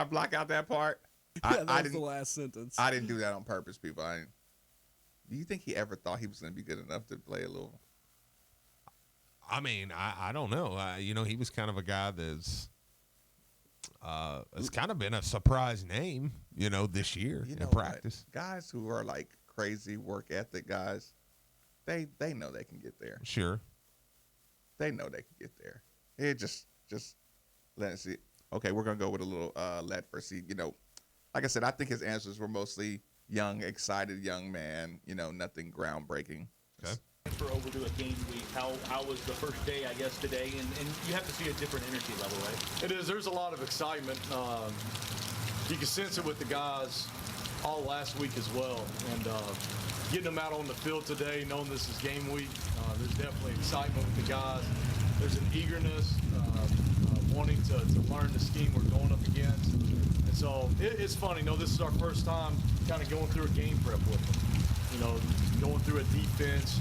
block out that part? Yeah, that was the last sentence. I didn't do that on purpose, people. Do you think he ever thought he was going to be good enough to play a Louisville? I mean, I don't know. He was kind of a guy that's it's kind of been a surprise name, this year in practice. What? Guys who are like crazy work ethic guys, they know they can get there. Sure. They know they can get there. It just let's see. Okay, we're gonna go with a little let first. See, like I said, I think his answers were mostly young, excited young man. Nothing groundbreaking. Okay. For over to a game week, how was the first day, I guess, today? And you have to see a different energy level, right? It is. There's a lot of excitement. You can sense it with the guys all last week as well. And getting them out on the field today, knowing this is game week, there's definitely excitement with the guys. There's an eagerness, wanting to learn the scheme we're going up against. And so it's funny. This is our first time kind of going through a game prep with them. Going through a defense,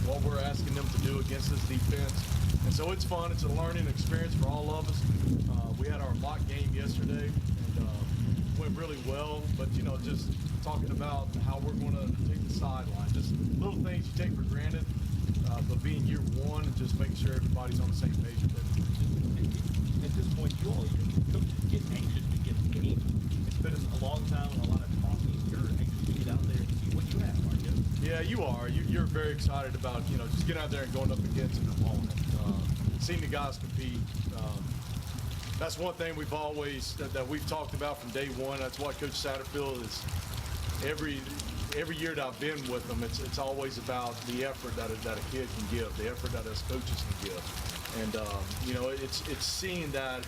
what we're asking them to do against this defense. And so it's fun. It's a learning experience for all of us. We had our mock game yesterday and went really well. But, just talking about how we're going to take the sideline, just little things you take for granted, but being year one and just making sure everybody's on the same page with it. At this point, you all coaches get anxious to get the game. It's been a long time and a lot of talking. You're anxious to get out there and see what you have, aren't you? Yeah, you are. You're very excited about, just getting out there and going up against an opponent. Seeing the guys compete. That's one thing we've always, that we've talked about from day one. That's why Coach Satterfield is, every year that I've been with them, it's always about the effort that a kid can give, the effort that us coaches can give. And, it's seeing that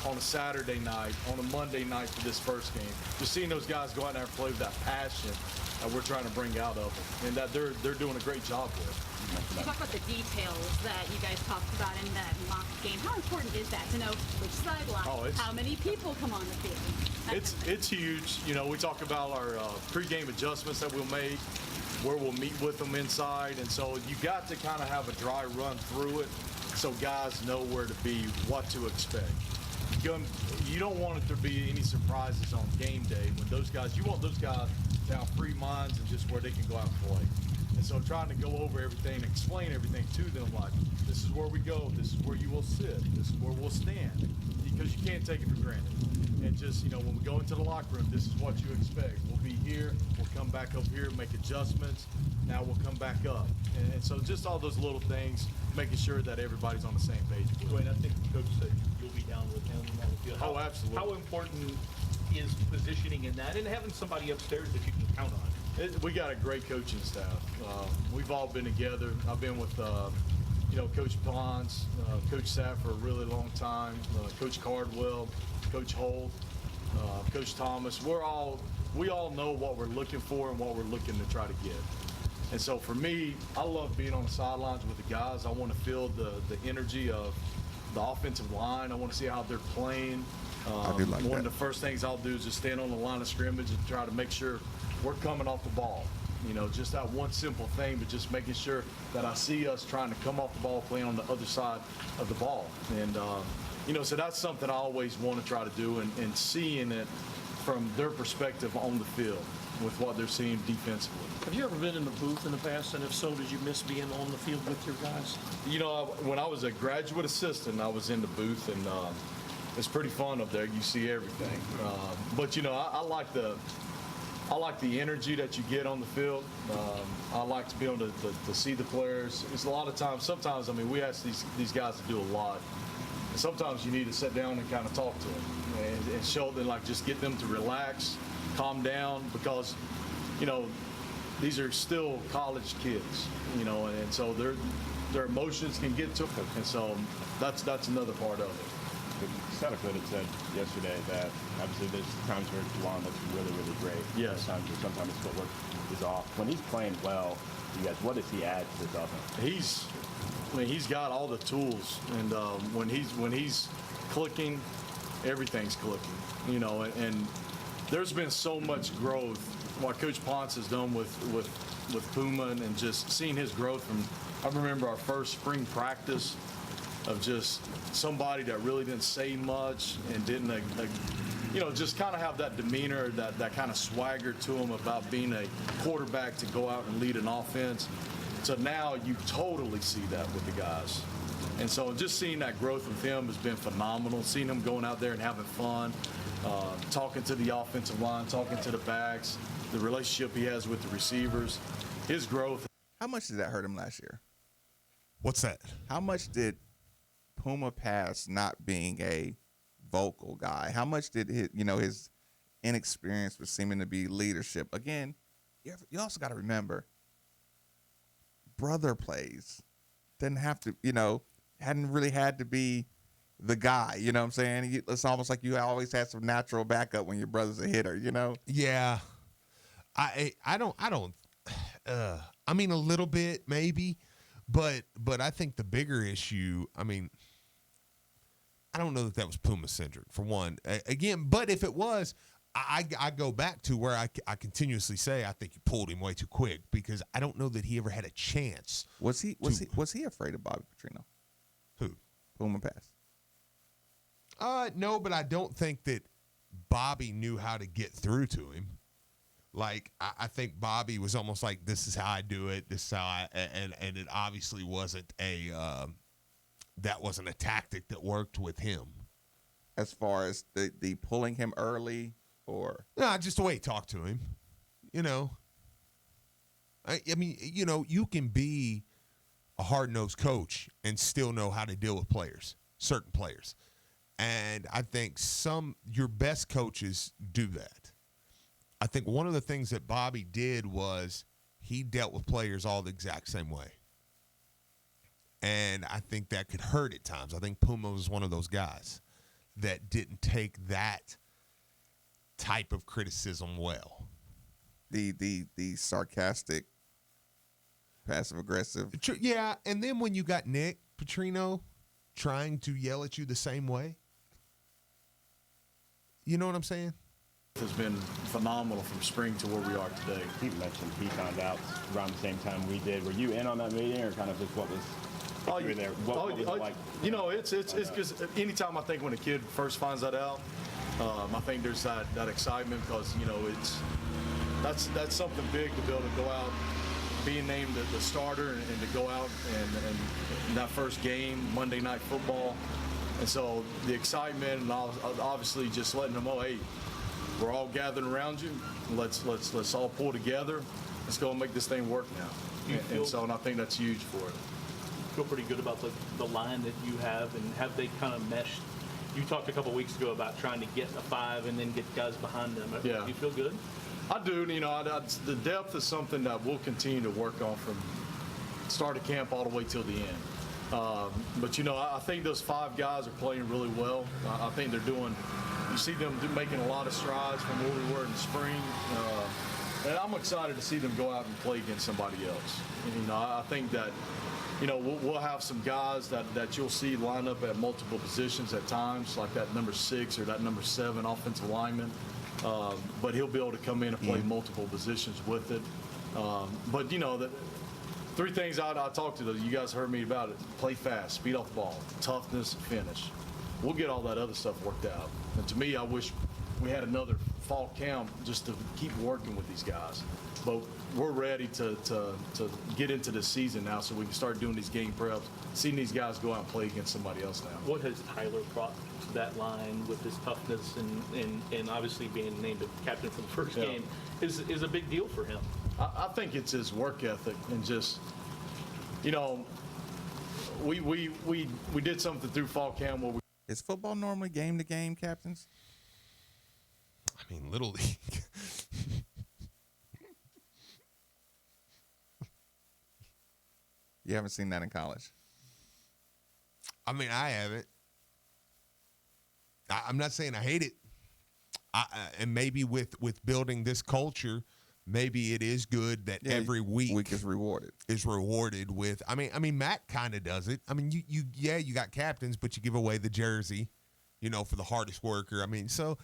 on a Saturday night, on a Monday night for this first game, just seeing those guys go out there and play with that passion that we're trying to bring out of them, and that they're doing a great job with. You talk about the details that you guys talked about in that mock game. How important is that to know which sideline, how many people come on the field? It's huge. We talk about our pregame adjustments that we'll make, where we'll meet with them inside, and so you got to kind of have a dry run through it so guys know where to be, what to expect. You don't want it to be any surprises on game day when you want those guys to have free minds and just where they can go out and play. And so trying to go over everything, explain everything to them, like, this is where we go, this is where you will sit, this is where we'll stand, because you can't take it for granted. And just, when we go into the locker room, this is what you expect. We'll be here, we'll come back up here, make adjustments, now we'll come back up. And so just all those little things, making sure that everybody's on the same page. Dwayne, I think Coach said you'll be down with him on the field. Oh, absolutely. How important is positioning in that and having somebody upstairs that you can count on? We got a great coaching staff. We've all been together. I've been with, Coach Ponce, Coach Sapp for a really long time, Coach Cardwell, Coach Holt, Coach Thomas. We all know what we're looking for and what we're looking to try to get. And so for me, I love being on the sidelines with the guys. I want to feel the energy of the offensive line. I want to see how they're playing. I do like one that. of the first things I'll do is just stand on the line of scrimmage and try to make sure we're coming off the ball. Just that one simple thing, but just making sure that I see us trying to come off the ball, playing on the other side of the ball. And, so that's something I always want to try to do, and seeing it from their perspective on the field with what they're seeing defensively. Have you ever been in the booth in the past, and if so, did you miss being on the field with your guys? When I was a graduate assistant, I was in the booth, and it's pretty fun up there. You see everything. But I like the energy that you get on the field. I like to be able to see the players. It's a lot of times, sometimes, we ask these guys to do a lot. And sometimes you need to sit down and kind of talk to them and show them, just get them to relax, calm down, because, these are still college kids, and so their emotions can get to them. And so that's another part of it. Satterfield had said yesterday that obviously there's times where Juwan looks really, really great. Yes. Sometimes his footwork is off. When he's playing well, you guys, what does he add to this offense? He's got all the tools, and when he's clicking, everything's clicking. And there's been so much growth. What Coach Ponce has done with Puma, and just seeing his growth from. I remember our first spring practice of just somebody that really didn't say much and didn't, just kind of have that demeanor, that kind of swagger to him about being a quarterback to go out and lead an offense. So now you totally see that with the guys. And so just seeing that growth with him has been phenomenal. Seeing him going out there and having fun, talking to the offensive line, talking to the backs, the relationship he has with the receivers, his growth. How much did that hurt him last year? What's that? How much did Puma pass not being a vocal guy? How much did his inexperience was seeming to be leadership? Again, you also got to remember, brother plays. Didn't have to, hadn't really had to be the guy. You know what I'm saying? It's almost like you always had some natural backup when your brother's a hitter. Yeah, I mean, a little bit maybe, but I think the bigger issue. I mean, I don't know that was Puma centric for one. Again, but if it was, I go back to where I continuously say I think you pulled him way too quick because I don't know that he ever had a chance. Was he afraid of Bobby Petrino? Who? Puma Pass. No, but I don't think that Bobby knew how to get through to him. Like, I think Bobby was almost like, this is how I do it. This is how and it obviously wasn't that wasn't a tactic that worked with him. As far as the pulling him early or? No, just the way he talked to him, I mean, you can be a hard-nosed coach and still know how to deal with certain players. And I think your best coaches do that. I think one of the things that Bobby did was he dealt with players all the exact same way. And I think that could hurt at times. I think Puma was one of those guys that didn't take that type of criticism well. The sarcastic, passive-aggressive. Yeah, and then when you got Nick Petrino trying to yell at you the same way, you know what I'm saying? Has been phenomenal from spring to where we are today. He mentioned he found out around the same time we did. Were you in on that meeting, or kind of just what was you were there? What was it like? It's because anytime I think when a kid first finds that out, I think there's that excitement because that's something big to be able to go out, being named the starter, and to go out and that first game, Monday Night Football, and so the excitement and obviously just letting them know, hey, we're all gathered around you. Let's all pull together. Let's go and make this thing work now. And I think that's huge for it. Feel pretty good about the line that you have, and have they kind of meshed? You talked a couple weeks ago about trying to get a 5 and then get guys behind them. Yeah. Do you feel good? I do. The depth is something that we'll continue to work on from start of camp all the way till the end. But I think those 5 guys are playing really well. I think they're doing. You see them making a lot of strides from where we were in the spring. And I'm excited to see them go out and play against somebody else. I think that, we'll have some guys that you'll see line up at multiple positions at times, like that number 6 or that number 7 offensive lineman. But he'll be able to come in and play multiple positions with it. But, the 3 things I talked to, you guys heard me about it. Play fast, speed off the ball, toughness, finish. We'll get all that other stuff worked out. And to me, I wish we had another fall camp just to keep working with these guys. But we're ready to get into the season now so we can start doing these game preps, seeing these guys go out and play against somebody else now. What has Tyler brought to that line with his toughness and obviously being named a captain for the first game is a big deal for him? I think it's his work ethic and just, we did something through fall camp where is football normally game to game, captains? I mean, Little League. You haven't seen that in college? I mean, I haven't. I'm not saying I hate it. And maybe with building this culture, maybe it is good that every week is rewarded. With. I mean, Matt kind of does it. I mean, you got captains, but you give away the jersey, for the hardest worker. I mean, so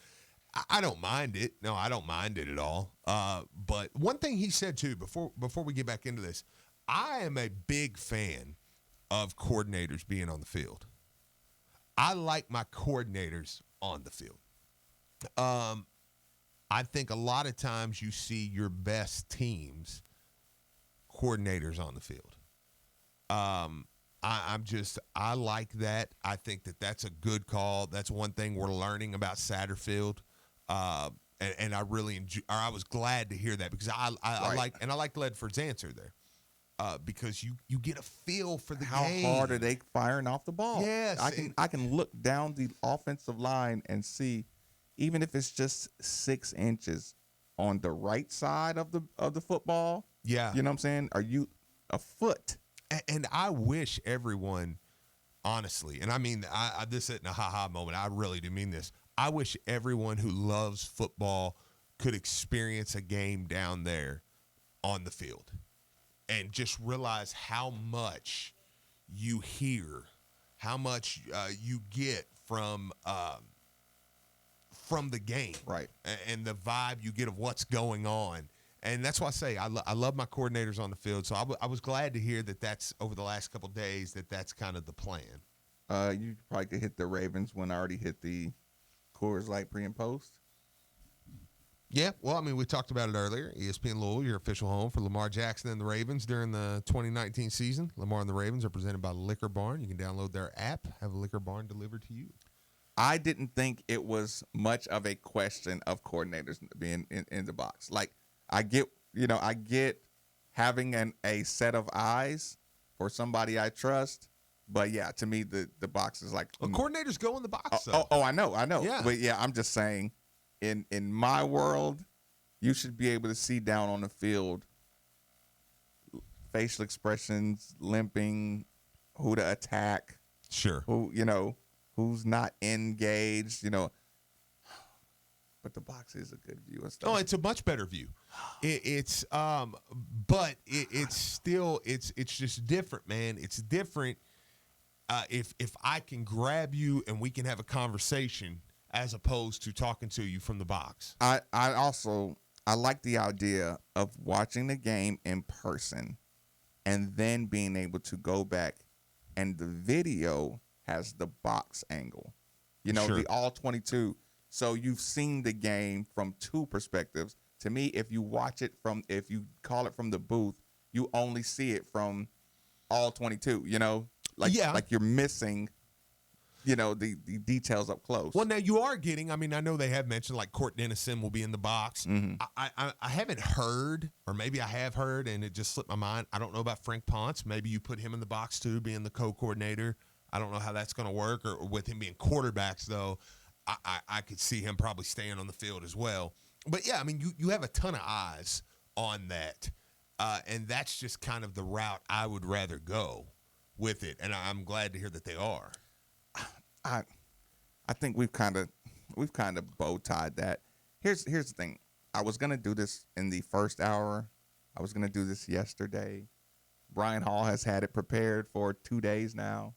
I don't mind it. No, I don't mind it at all. But one thing he said too before we get back into this, I am a big fan of coordinators being on the field. I like my coordinators on the field. I think a lot of times you see your best teams coordinators on the field. I like that. I think that that's a good call. That's one thing we're learning about Satterfield. And I really I was glad to hear that because I like Ledford's answer there. because you get a feel for the How game. hard are they firing off the ball? Yes, I can look down the offensive line and see, even if it's just 6 inches on the right side of the football. Yeah, you know what I'm saying? Are you a foot? And I wish everyone, honestly, and I mean, this isn't a ha-ha moment. I really do mean this. I wish everyone who loves football could experience a game down there on the field and just realize how much you hear, how much you get from the game, right? And the vibe you get of what's going on. And that's why I say I love my coordinators on the field. So I was glad to hear that that's over the last couple of days that's kind of the plan. You probably could hit the Ravens when I already hit the Coors Light pre and post. Yeah, well, I mean, we talked about it earlier. ESPN Louisville, your official home for Lamar Jackson and the Ravens during the 2019 season. Lamar and the Ravens are presented by Liquor Barn. You can download their app, have a Liquor Barn delivered to you. I didn't think it was much of a question of coordinators being in the box. Like, I get having a set of eyes for somebody I trust. But, yeah, to me, the box is like. Well, coordinators go in the box, though. Oh, I know. Yeah. But, yeah, I'm just saying, in my world, you should be able to see down on the field facial expressions, limping, who to attack. Sure. Who's not engaged, But the box is a good view and stuff. Oh, it's a much better view. It's still just different, man. It's different. If I can grab you and we can have a conversation as opposed to talking to you from the box. I like the idea of watching the game in person and then being able to go back and the video has the box angle. Sure. The all 22. So you've seen the game from two perspectives. To me, if you call it from the booth, you only see it from all 22, like you're missing, the details up close. Well, now you are getting, I know they have mentioned like Court Dennison will be in the box. Mm-hmm. I haven't heard, or maybe I have heard and it just slipped my mind. I don't know about Frank Ponce. Maybe you put him in the box too, being the co-coordinator. I don't know how that's going to work, or with him being quarterbacks though. I could see him probably staying on the field as well. But, yeah, you have a ton of eyes on that, and that's just kind of the route I would rather go with it, and I'm glad to hear that they are. I think we've kind of bow tied that. Here's the thing. I was going to do this in the first hour. I was going to do this yesterday. Brian Hall has had it prepared for 2 days now.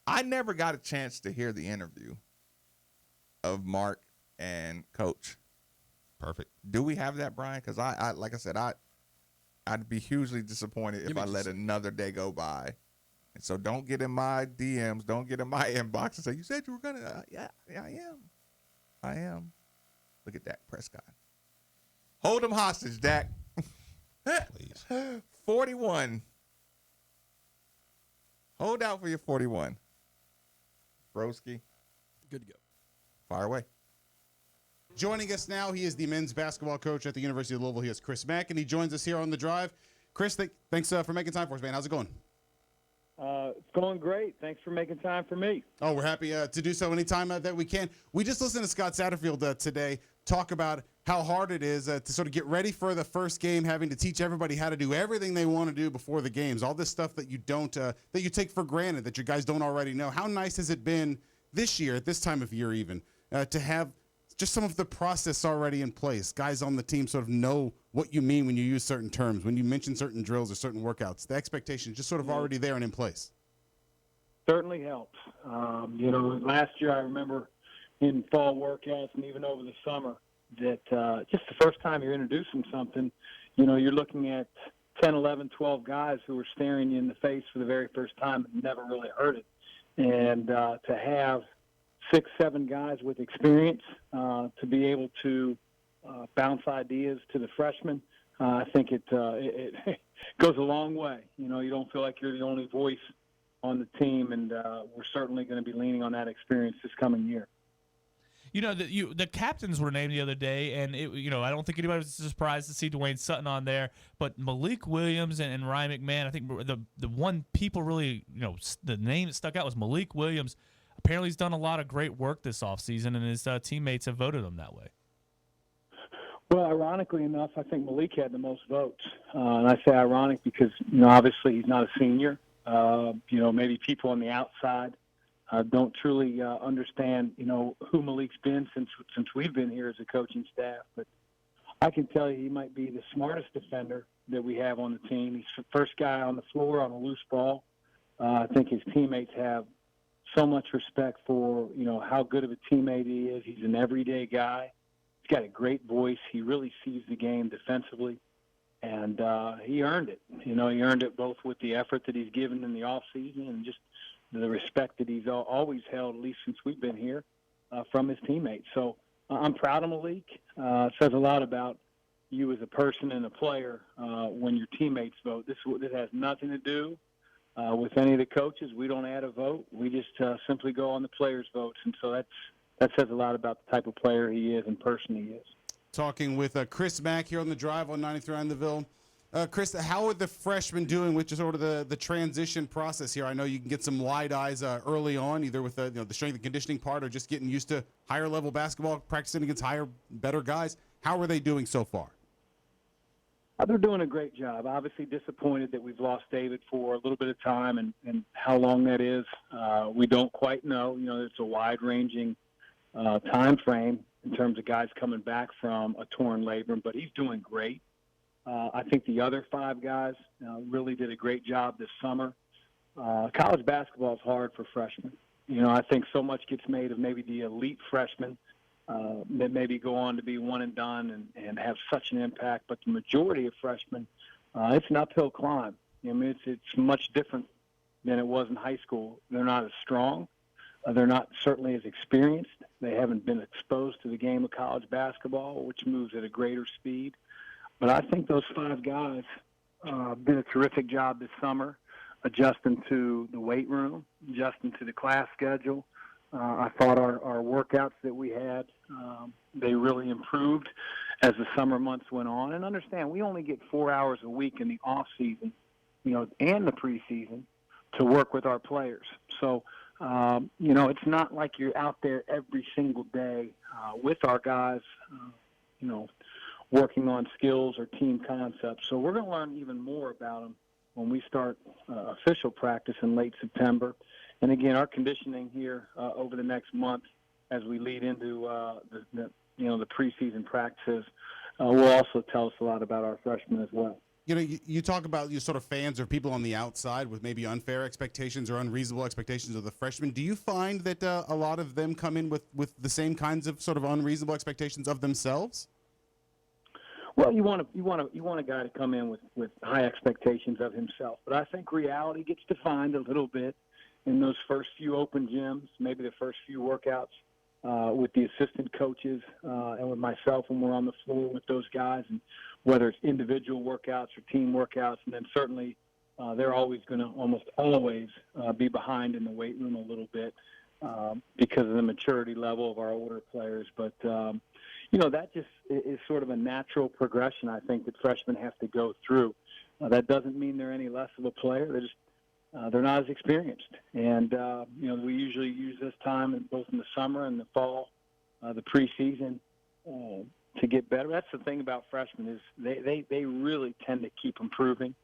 I never got a chance to hear the interview of Mark and Coach. Perfect. Do we have that, Brian? Because I like I said, I'd be hugely disappointed if I let another day go by. And so don't get in my DMs, don't get in my inbox and say, you said you were gonna. Yeah, I am. Look at Dak Prescott. Hold him hostage, Dak. Please. 41. Hold out for your 41. Broski. Good to go. Fire away. Joining us now, he is the men's basketball coach at the University of Louisville. He is Chris Mack, and he joins us here on The Drive. Chris, thanks for making time for us, man. How's it going? It's going great. Thanks for making time for me. Oh, we're happy to do so anytime that we can. We just listened to Scott Satterfield today talk about how hard it is to sort of get ready for the first game, having to teach everybody how to do everything they want to do before the games, all this stuff that you don't that you take for granted that you guys don't already know. How nice has it been this year, at this time of year even, to have just some of the process already in place? Guys on the team sort of know what you mean when you use certain terms, when you mention certain drills or certain workouts. The expectation is just sort of already there and in place. Certainly helps. Last year I remember in fall workouts and even over the summer that just the first time you're introducing something, you're looking at 10, 11, 12 guys who are staring you in the face for the very first time and never really heard it. And to have 6, 7 guys with experience to be able to bounce ideas to the freshmen, I think it goes a long way. You don't feel like you're the only voice on the team, and we're certainly going to be leaning on that experience this coming year. the captains were named the other day, and I don't think anybody was surprised to see Dwayne Sutton on there. But Malik Williams and Ryan McMahon, I think the one people really, the name that stuck out was Malik Williams. Apparently, he's done a lot of great work this offseason, and his teammates have voted him that way. Well, ironically enough, I think Malik had the most votes. And I say ironic because, obviously he's not a senior. Maybe people on the outside don't truly understand, who Malik's been since we've been here as a coaching staff. But I can tell you he might be the smartest defender that we have on the team. He's the first guy on the floor on a loose ball. I think his teammates have so much respect for, how good of a teammate he is. He's an everyday guy. He's got a great voice. He really sees the game defensively, and he earned it. He earned it both with the effort that he's given in the offseason and just the respect that he's always held, at least since we've been here, from his teammates. So I'm proud of Malik. It says a lot about you as a person and a player when your teammates vote. This has nothing to do with any of the coaches. We don't add a vote. We just simply go on the players' votes, and so that says a lot about the type of player he is and person he is. Talking with Chris Mack here on the Drive on 93 in the Ville. Chris, how are the freshmen doing with just sort of the transition process here? I know you can get some wide eyes early on, either with the strength and conditioning part or just getting used to higher level basketball, practicing against better guys. How are they doing so far? They're doing a great job. Obviously disappointed that we've lost David for a little bit of time, and how long that is, we don't quite know. It's a wide-ranging time frame in terms of guys coming back from a torn labrum, but he's doing great. I think the other 5 guys really did a great job this summer. College basketball is hard for freshmen. I think so much gets made of maybe the elite freshmen that maybe go on to be one and done and have such an impact, but the majority of freshmen, it's an uphill climb. It's much different than it was in high school. They're not as strong. They're not certainly as experienced. They haven't been exposed to the game of college basketball, which moves at a greater speed. But I think those 5 guys did a terrific job this summer, adjusting to the weight room, adjusting to the class schedule. I thought our workouts that we had, they really improved as the summer months went on. And understand, we only get 4 hours a week in the off season, and the preseason to work with our players. So, it's not like you're out there every single day with our guys, working on skills or team concepts. So we're going to learn even more about them when we start official practice in late September. And again, our conditioning here over the next month as we lead into the preseason practices will also tell us a lot about our freshmen as well. You talk about you sort of fans or people on the outside with maybe unfair expectations or unreasonable expectations of the freshmen. Do you find that a lot of them come in with the same kinds of sort of unreasonable expectations of themselves? Well, you want a guy to come in with high expectations of himself, but I think reality gets defined a little bit in those first few open gyms, maybe the first few workouts with the assistant coaches and with myself when we're on the floor with those guys, and whether it's individual workouts or team workouts. And then certainly they're always going to almost always be behind in the weight room a little bit because of the maturity level of our older players. But, that just is sort of a natural progression, I think, that freshmen have to go through. That doesn't mean they're any less of a player. They're not as experienced. And, we usually use this time both in the summer and the fall, the preseason, to get better. That's the thing about freshmen is they really tend to keep improving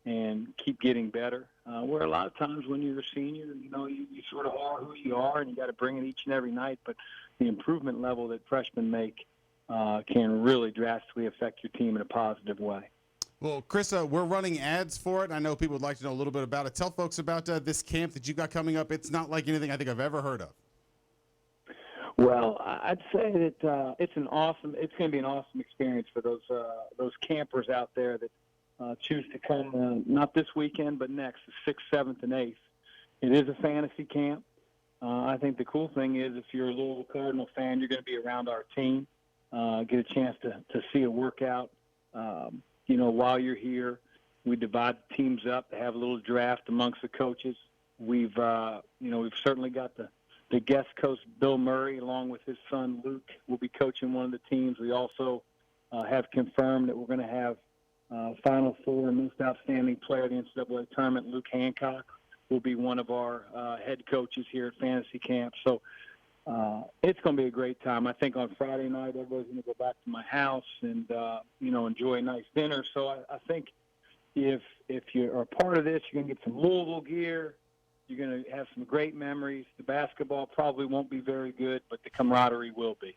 and keep getting better. Where a lot of times when you're a senior, you sort of are who you are and you got to bring it each and every night. But the improvement level that freshmen make can really drastically affect your team in a positive way. Well, Chris, we're running ads for it. I know people would like to know a little bit about it. Tell folks about this camp that you got coming up. It's not like anything I think I've ever heard of. Well, I'd say that it's going to be an awesome experience for those campers out there that choose to come not this weekend but next, the 6th, 7th, and 8th. It is a fantasy camp. I think the cool thing is if you're a Louisville Cardinal fan, you're going to be around our team, get a chance to see a workout. While you're here, we divide the teams up to have a little draft amongst the coaches. We've certainly got the The guest coach, Bill Murray, along with his son Luke, will be coaching one of the teams. We also have confirmed that we're going to have Final Four Most Outstanding Player of the NCAA Tournament, Luke Hancock, will be one of our head coaches here at Fantasy Camp. So it's going to be a great time. I think on Friday night, everybody's going to go back to my house and, enjoy a nice dinner. So I think if you're a part of this, you're going to get some Louisville gear. You're going to have some great memories. The basketball probably won't be very good, but the camaraderie will be.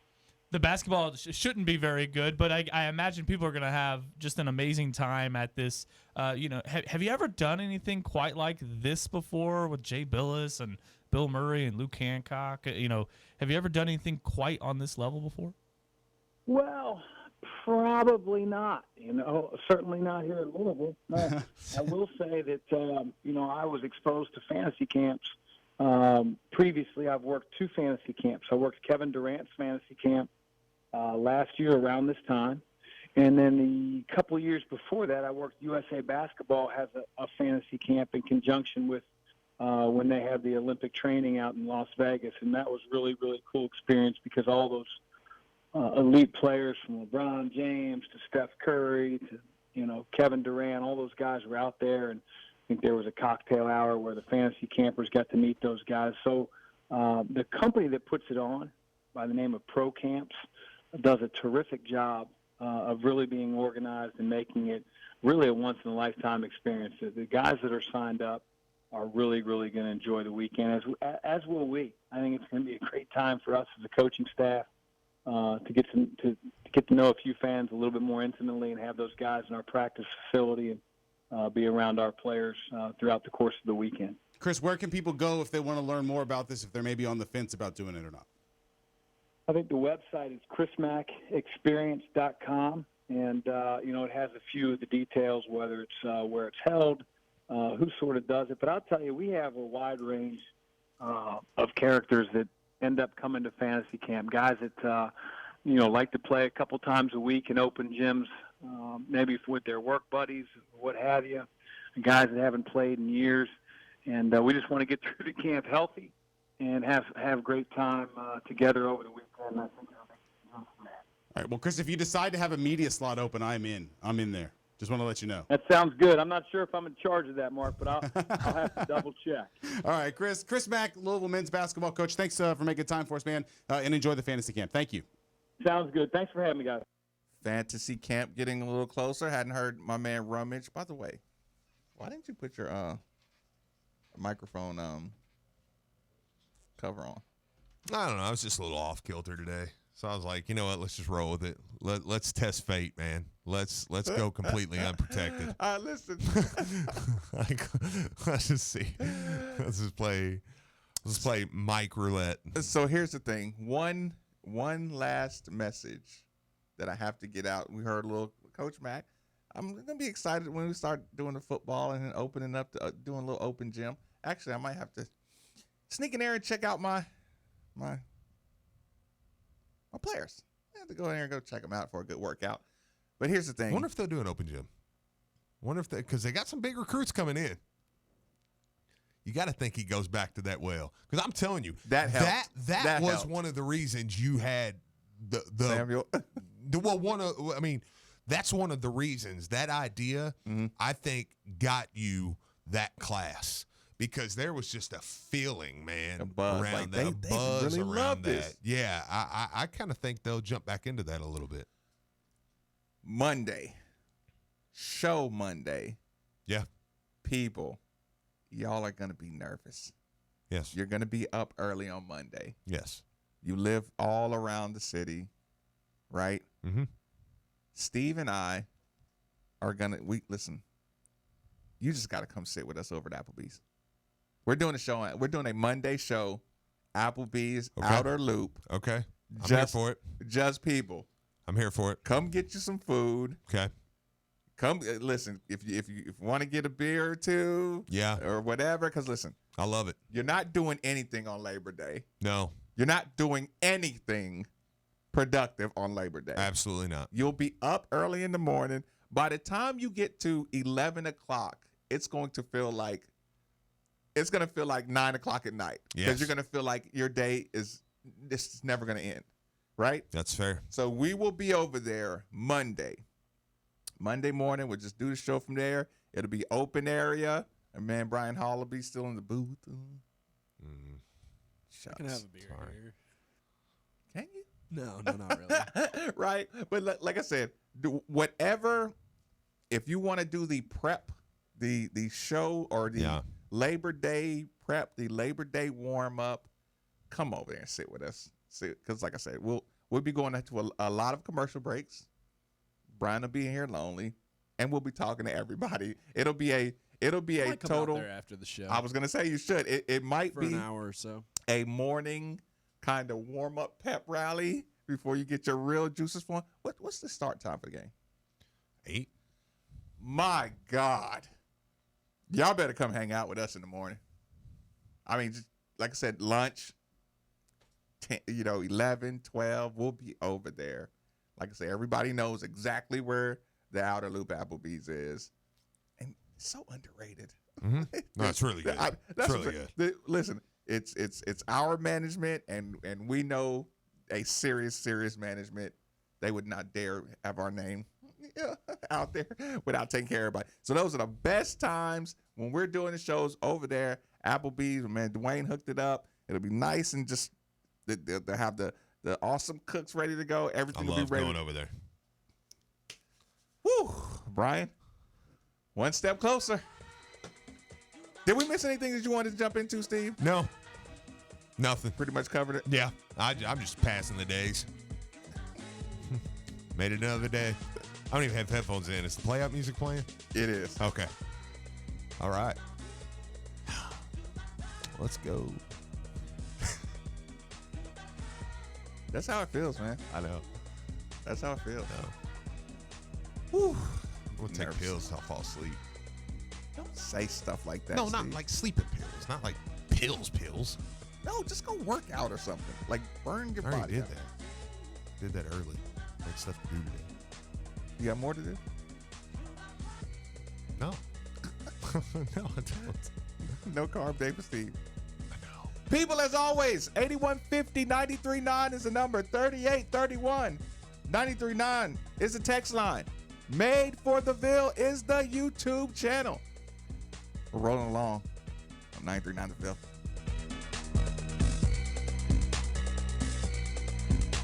The basketball shouldn't be very good, but I imagine people are going to have just an amazing time at this. Have you ever done anything quite like this before with Jay Billis and Bill Murray and Luke Hancock? Have you ever done anything quite on this level before? Well, probably not. Certainly not here in Louisville. No. I will say that, I was exposed to fantasy camps. Previously, I've worked 2 fantasy camps. I worked Kevin Durant's fantasy camp last year around this time. And then the couple of years before that, I worked USA Basketball has a fantasy camp in conjunction with when they had the Olympic training out in Las Vegas. And that was really, really cool experience because all those elite players from LeBron James to Steph Curry to, Kevin Durant, all those guys were out there. And I think there was a cocktail hour where the fantasy campers got to meet those guys. So the company that puts it on, by the name of Pro Camps, does a terrific job of really being organized and making it really a once-in-a-lifetime experience. The guys that are signed up are really, really going to enjoy the weekend, as will we. I think it's going to be a great time for us as a coaching staff to get to know a few fans a little bit more intimately and have those guys in our practice facility and be around our players throughout the course of the weekend. Chris, where can people go if they want to learn more about this, if they're maybe on the fence about doing it or not? I think the website is chrismackexperience.com, and it has a few of the details, whether it's where it's held, who sort of does it. But I'll tell you, we have a wide range of characters that end up coming to fantasy camp. Guys that like to play a couple times a week in open gyms, maybe with their work buddies, what have you. Guys that haven't played in years, and we just want to get through the camp healthy and have great time together over the weekend. I think it'll be awesome. All right. Well, Chris, if you decide to have a media slot open, I'm in there. Just want to let you know. That sounds good. I'm not sure if I'm in charge of that, Mark, but I'll have to double check. All right, Chris Mack, Louisville men's basketball coach. Thanks for making time for us, man, and enjoy the fantasy camp. Thank you. Sounds good. Thanks for having me, guys. Fantasy camp getting a little closer. Hadn't heard my man Rummage. By the way, why didn't you put your microphone cover on? I don't know. I was just a little off kilter today. So I was like, you know what? Let's just roll with it. Let's test fate, man. Let's go completely unprotected. Listen. Let's just see. Let's play Mike Roulette. So here's the thing. One last message that I have to get out. We heard a little Coach Mack. I'm going to be excited when we start doing the football and then opening up to doing a little open gym. Actually, I might have to sneak in there and check out my players. I have to go in there and go check them out for a good workout. But here's the thing. I wonder if they'll do an open gym. Because they got some big recruits coming in. You got to think he goes back to that well. Because I'm telling you, that was helped. One of the reasons you had the Samuel. That's one of the reasons that idea, I think, got you that class. Because there was just a feeling, man, buzz. Around Like that. They Buzz really around love that. this. Yeah, I kind of think they'll jump back into that a little bit. Monday. Show Monday. Yeah. People, y'all are going to be nervous. Yes. You're going to be up early on Monday. Yes. You live all around the city, right? Mm-hmm. Steve and I are going to, listen, you just got to come sit with us over at Applebee's. We're doing a show. We're doing a Monday show, Applebee's Outer Loop. Okay. I'm here for it. Just people. I'm here for it. Come get you some food. Okay. Come listen. If you want to get a beer or two, or whatever, because listen, I love it. You're not doing anything on Labor Day. No. You're not doing anything productive on Labor Day. Absolutely not. You'll be up early in the morning. By the time you get to 11 o'clock, it's going to feel like it's gonna feel like 9 o'clock at night because Yes. you're gonna feel like your day is never gonna end, right? That's fair. So we will be over there Monday morning. We'll just do the show from there. It'll be open area, and man, Brian Hall will be still in the booth. I can have a beer here. Can you? No, not really. Right, but like I said, do whatever. If you want to do the prep, the show or the Labor Day prep, the Labor Day warm up, come over there and sit with us. Because like I said, we'll be going into a lot of commercial breaks. Brian will be in here lonely, and we'll be talking to everybody. It'll be a Might come out total. there after the show. I was gonna say you should. It might for be an hour or so. A morning kind of warm up pep rally before you get your real juices flowing. What's the start time for the game? 8. My God. Y'all better come hang out with us in the morning. I mean, just, like I said, lunch, 10, 11, 12, we'll be over there. Like I said, everybody knows exactly where the Outer Loop Applebee's is. And it's so underrated. Mm-hmm. No, it's really good. It's really good. Listen, it's our management, and we know a serious management. They would not dare have our name out there without taking care of everybody. So those are the best times when we're doing the shows over there. Applebee's, man, Dwayne hooked it up. It'll be nice and just they'll have the awesome cooks ready to go. Everything will be ready. Going over there. Woo, Brian, one step closer. Did we miss anything that you wanted to jump into, Steve? No. Nothing. Pretty much covered it? Yeah. I'm just passing the days. Made it another day. I don't even have headphones in. Is the play-out music playing? It is. Okay. All right. Let's go. That's how it feels, man. I know. That's how it feels. Whew. We'll take pills till I fall asleep. Don't say stuff like that. No, Steve. not like sleeping pills. Not like pills. No, just go work out or something. Like burn your I already body. did out. that. Did that early. I had stuff to do today. You got more to do? No. No, I don't. No carb day for Steve. People, as always, 8150-939 is the number. 3831 939 is the text line. Made for the Ville is the YouTube channel. We're rolling along on 939 the Ville.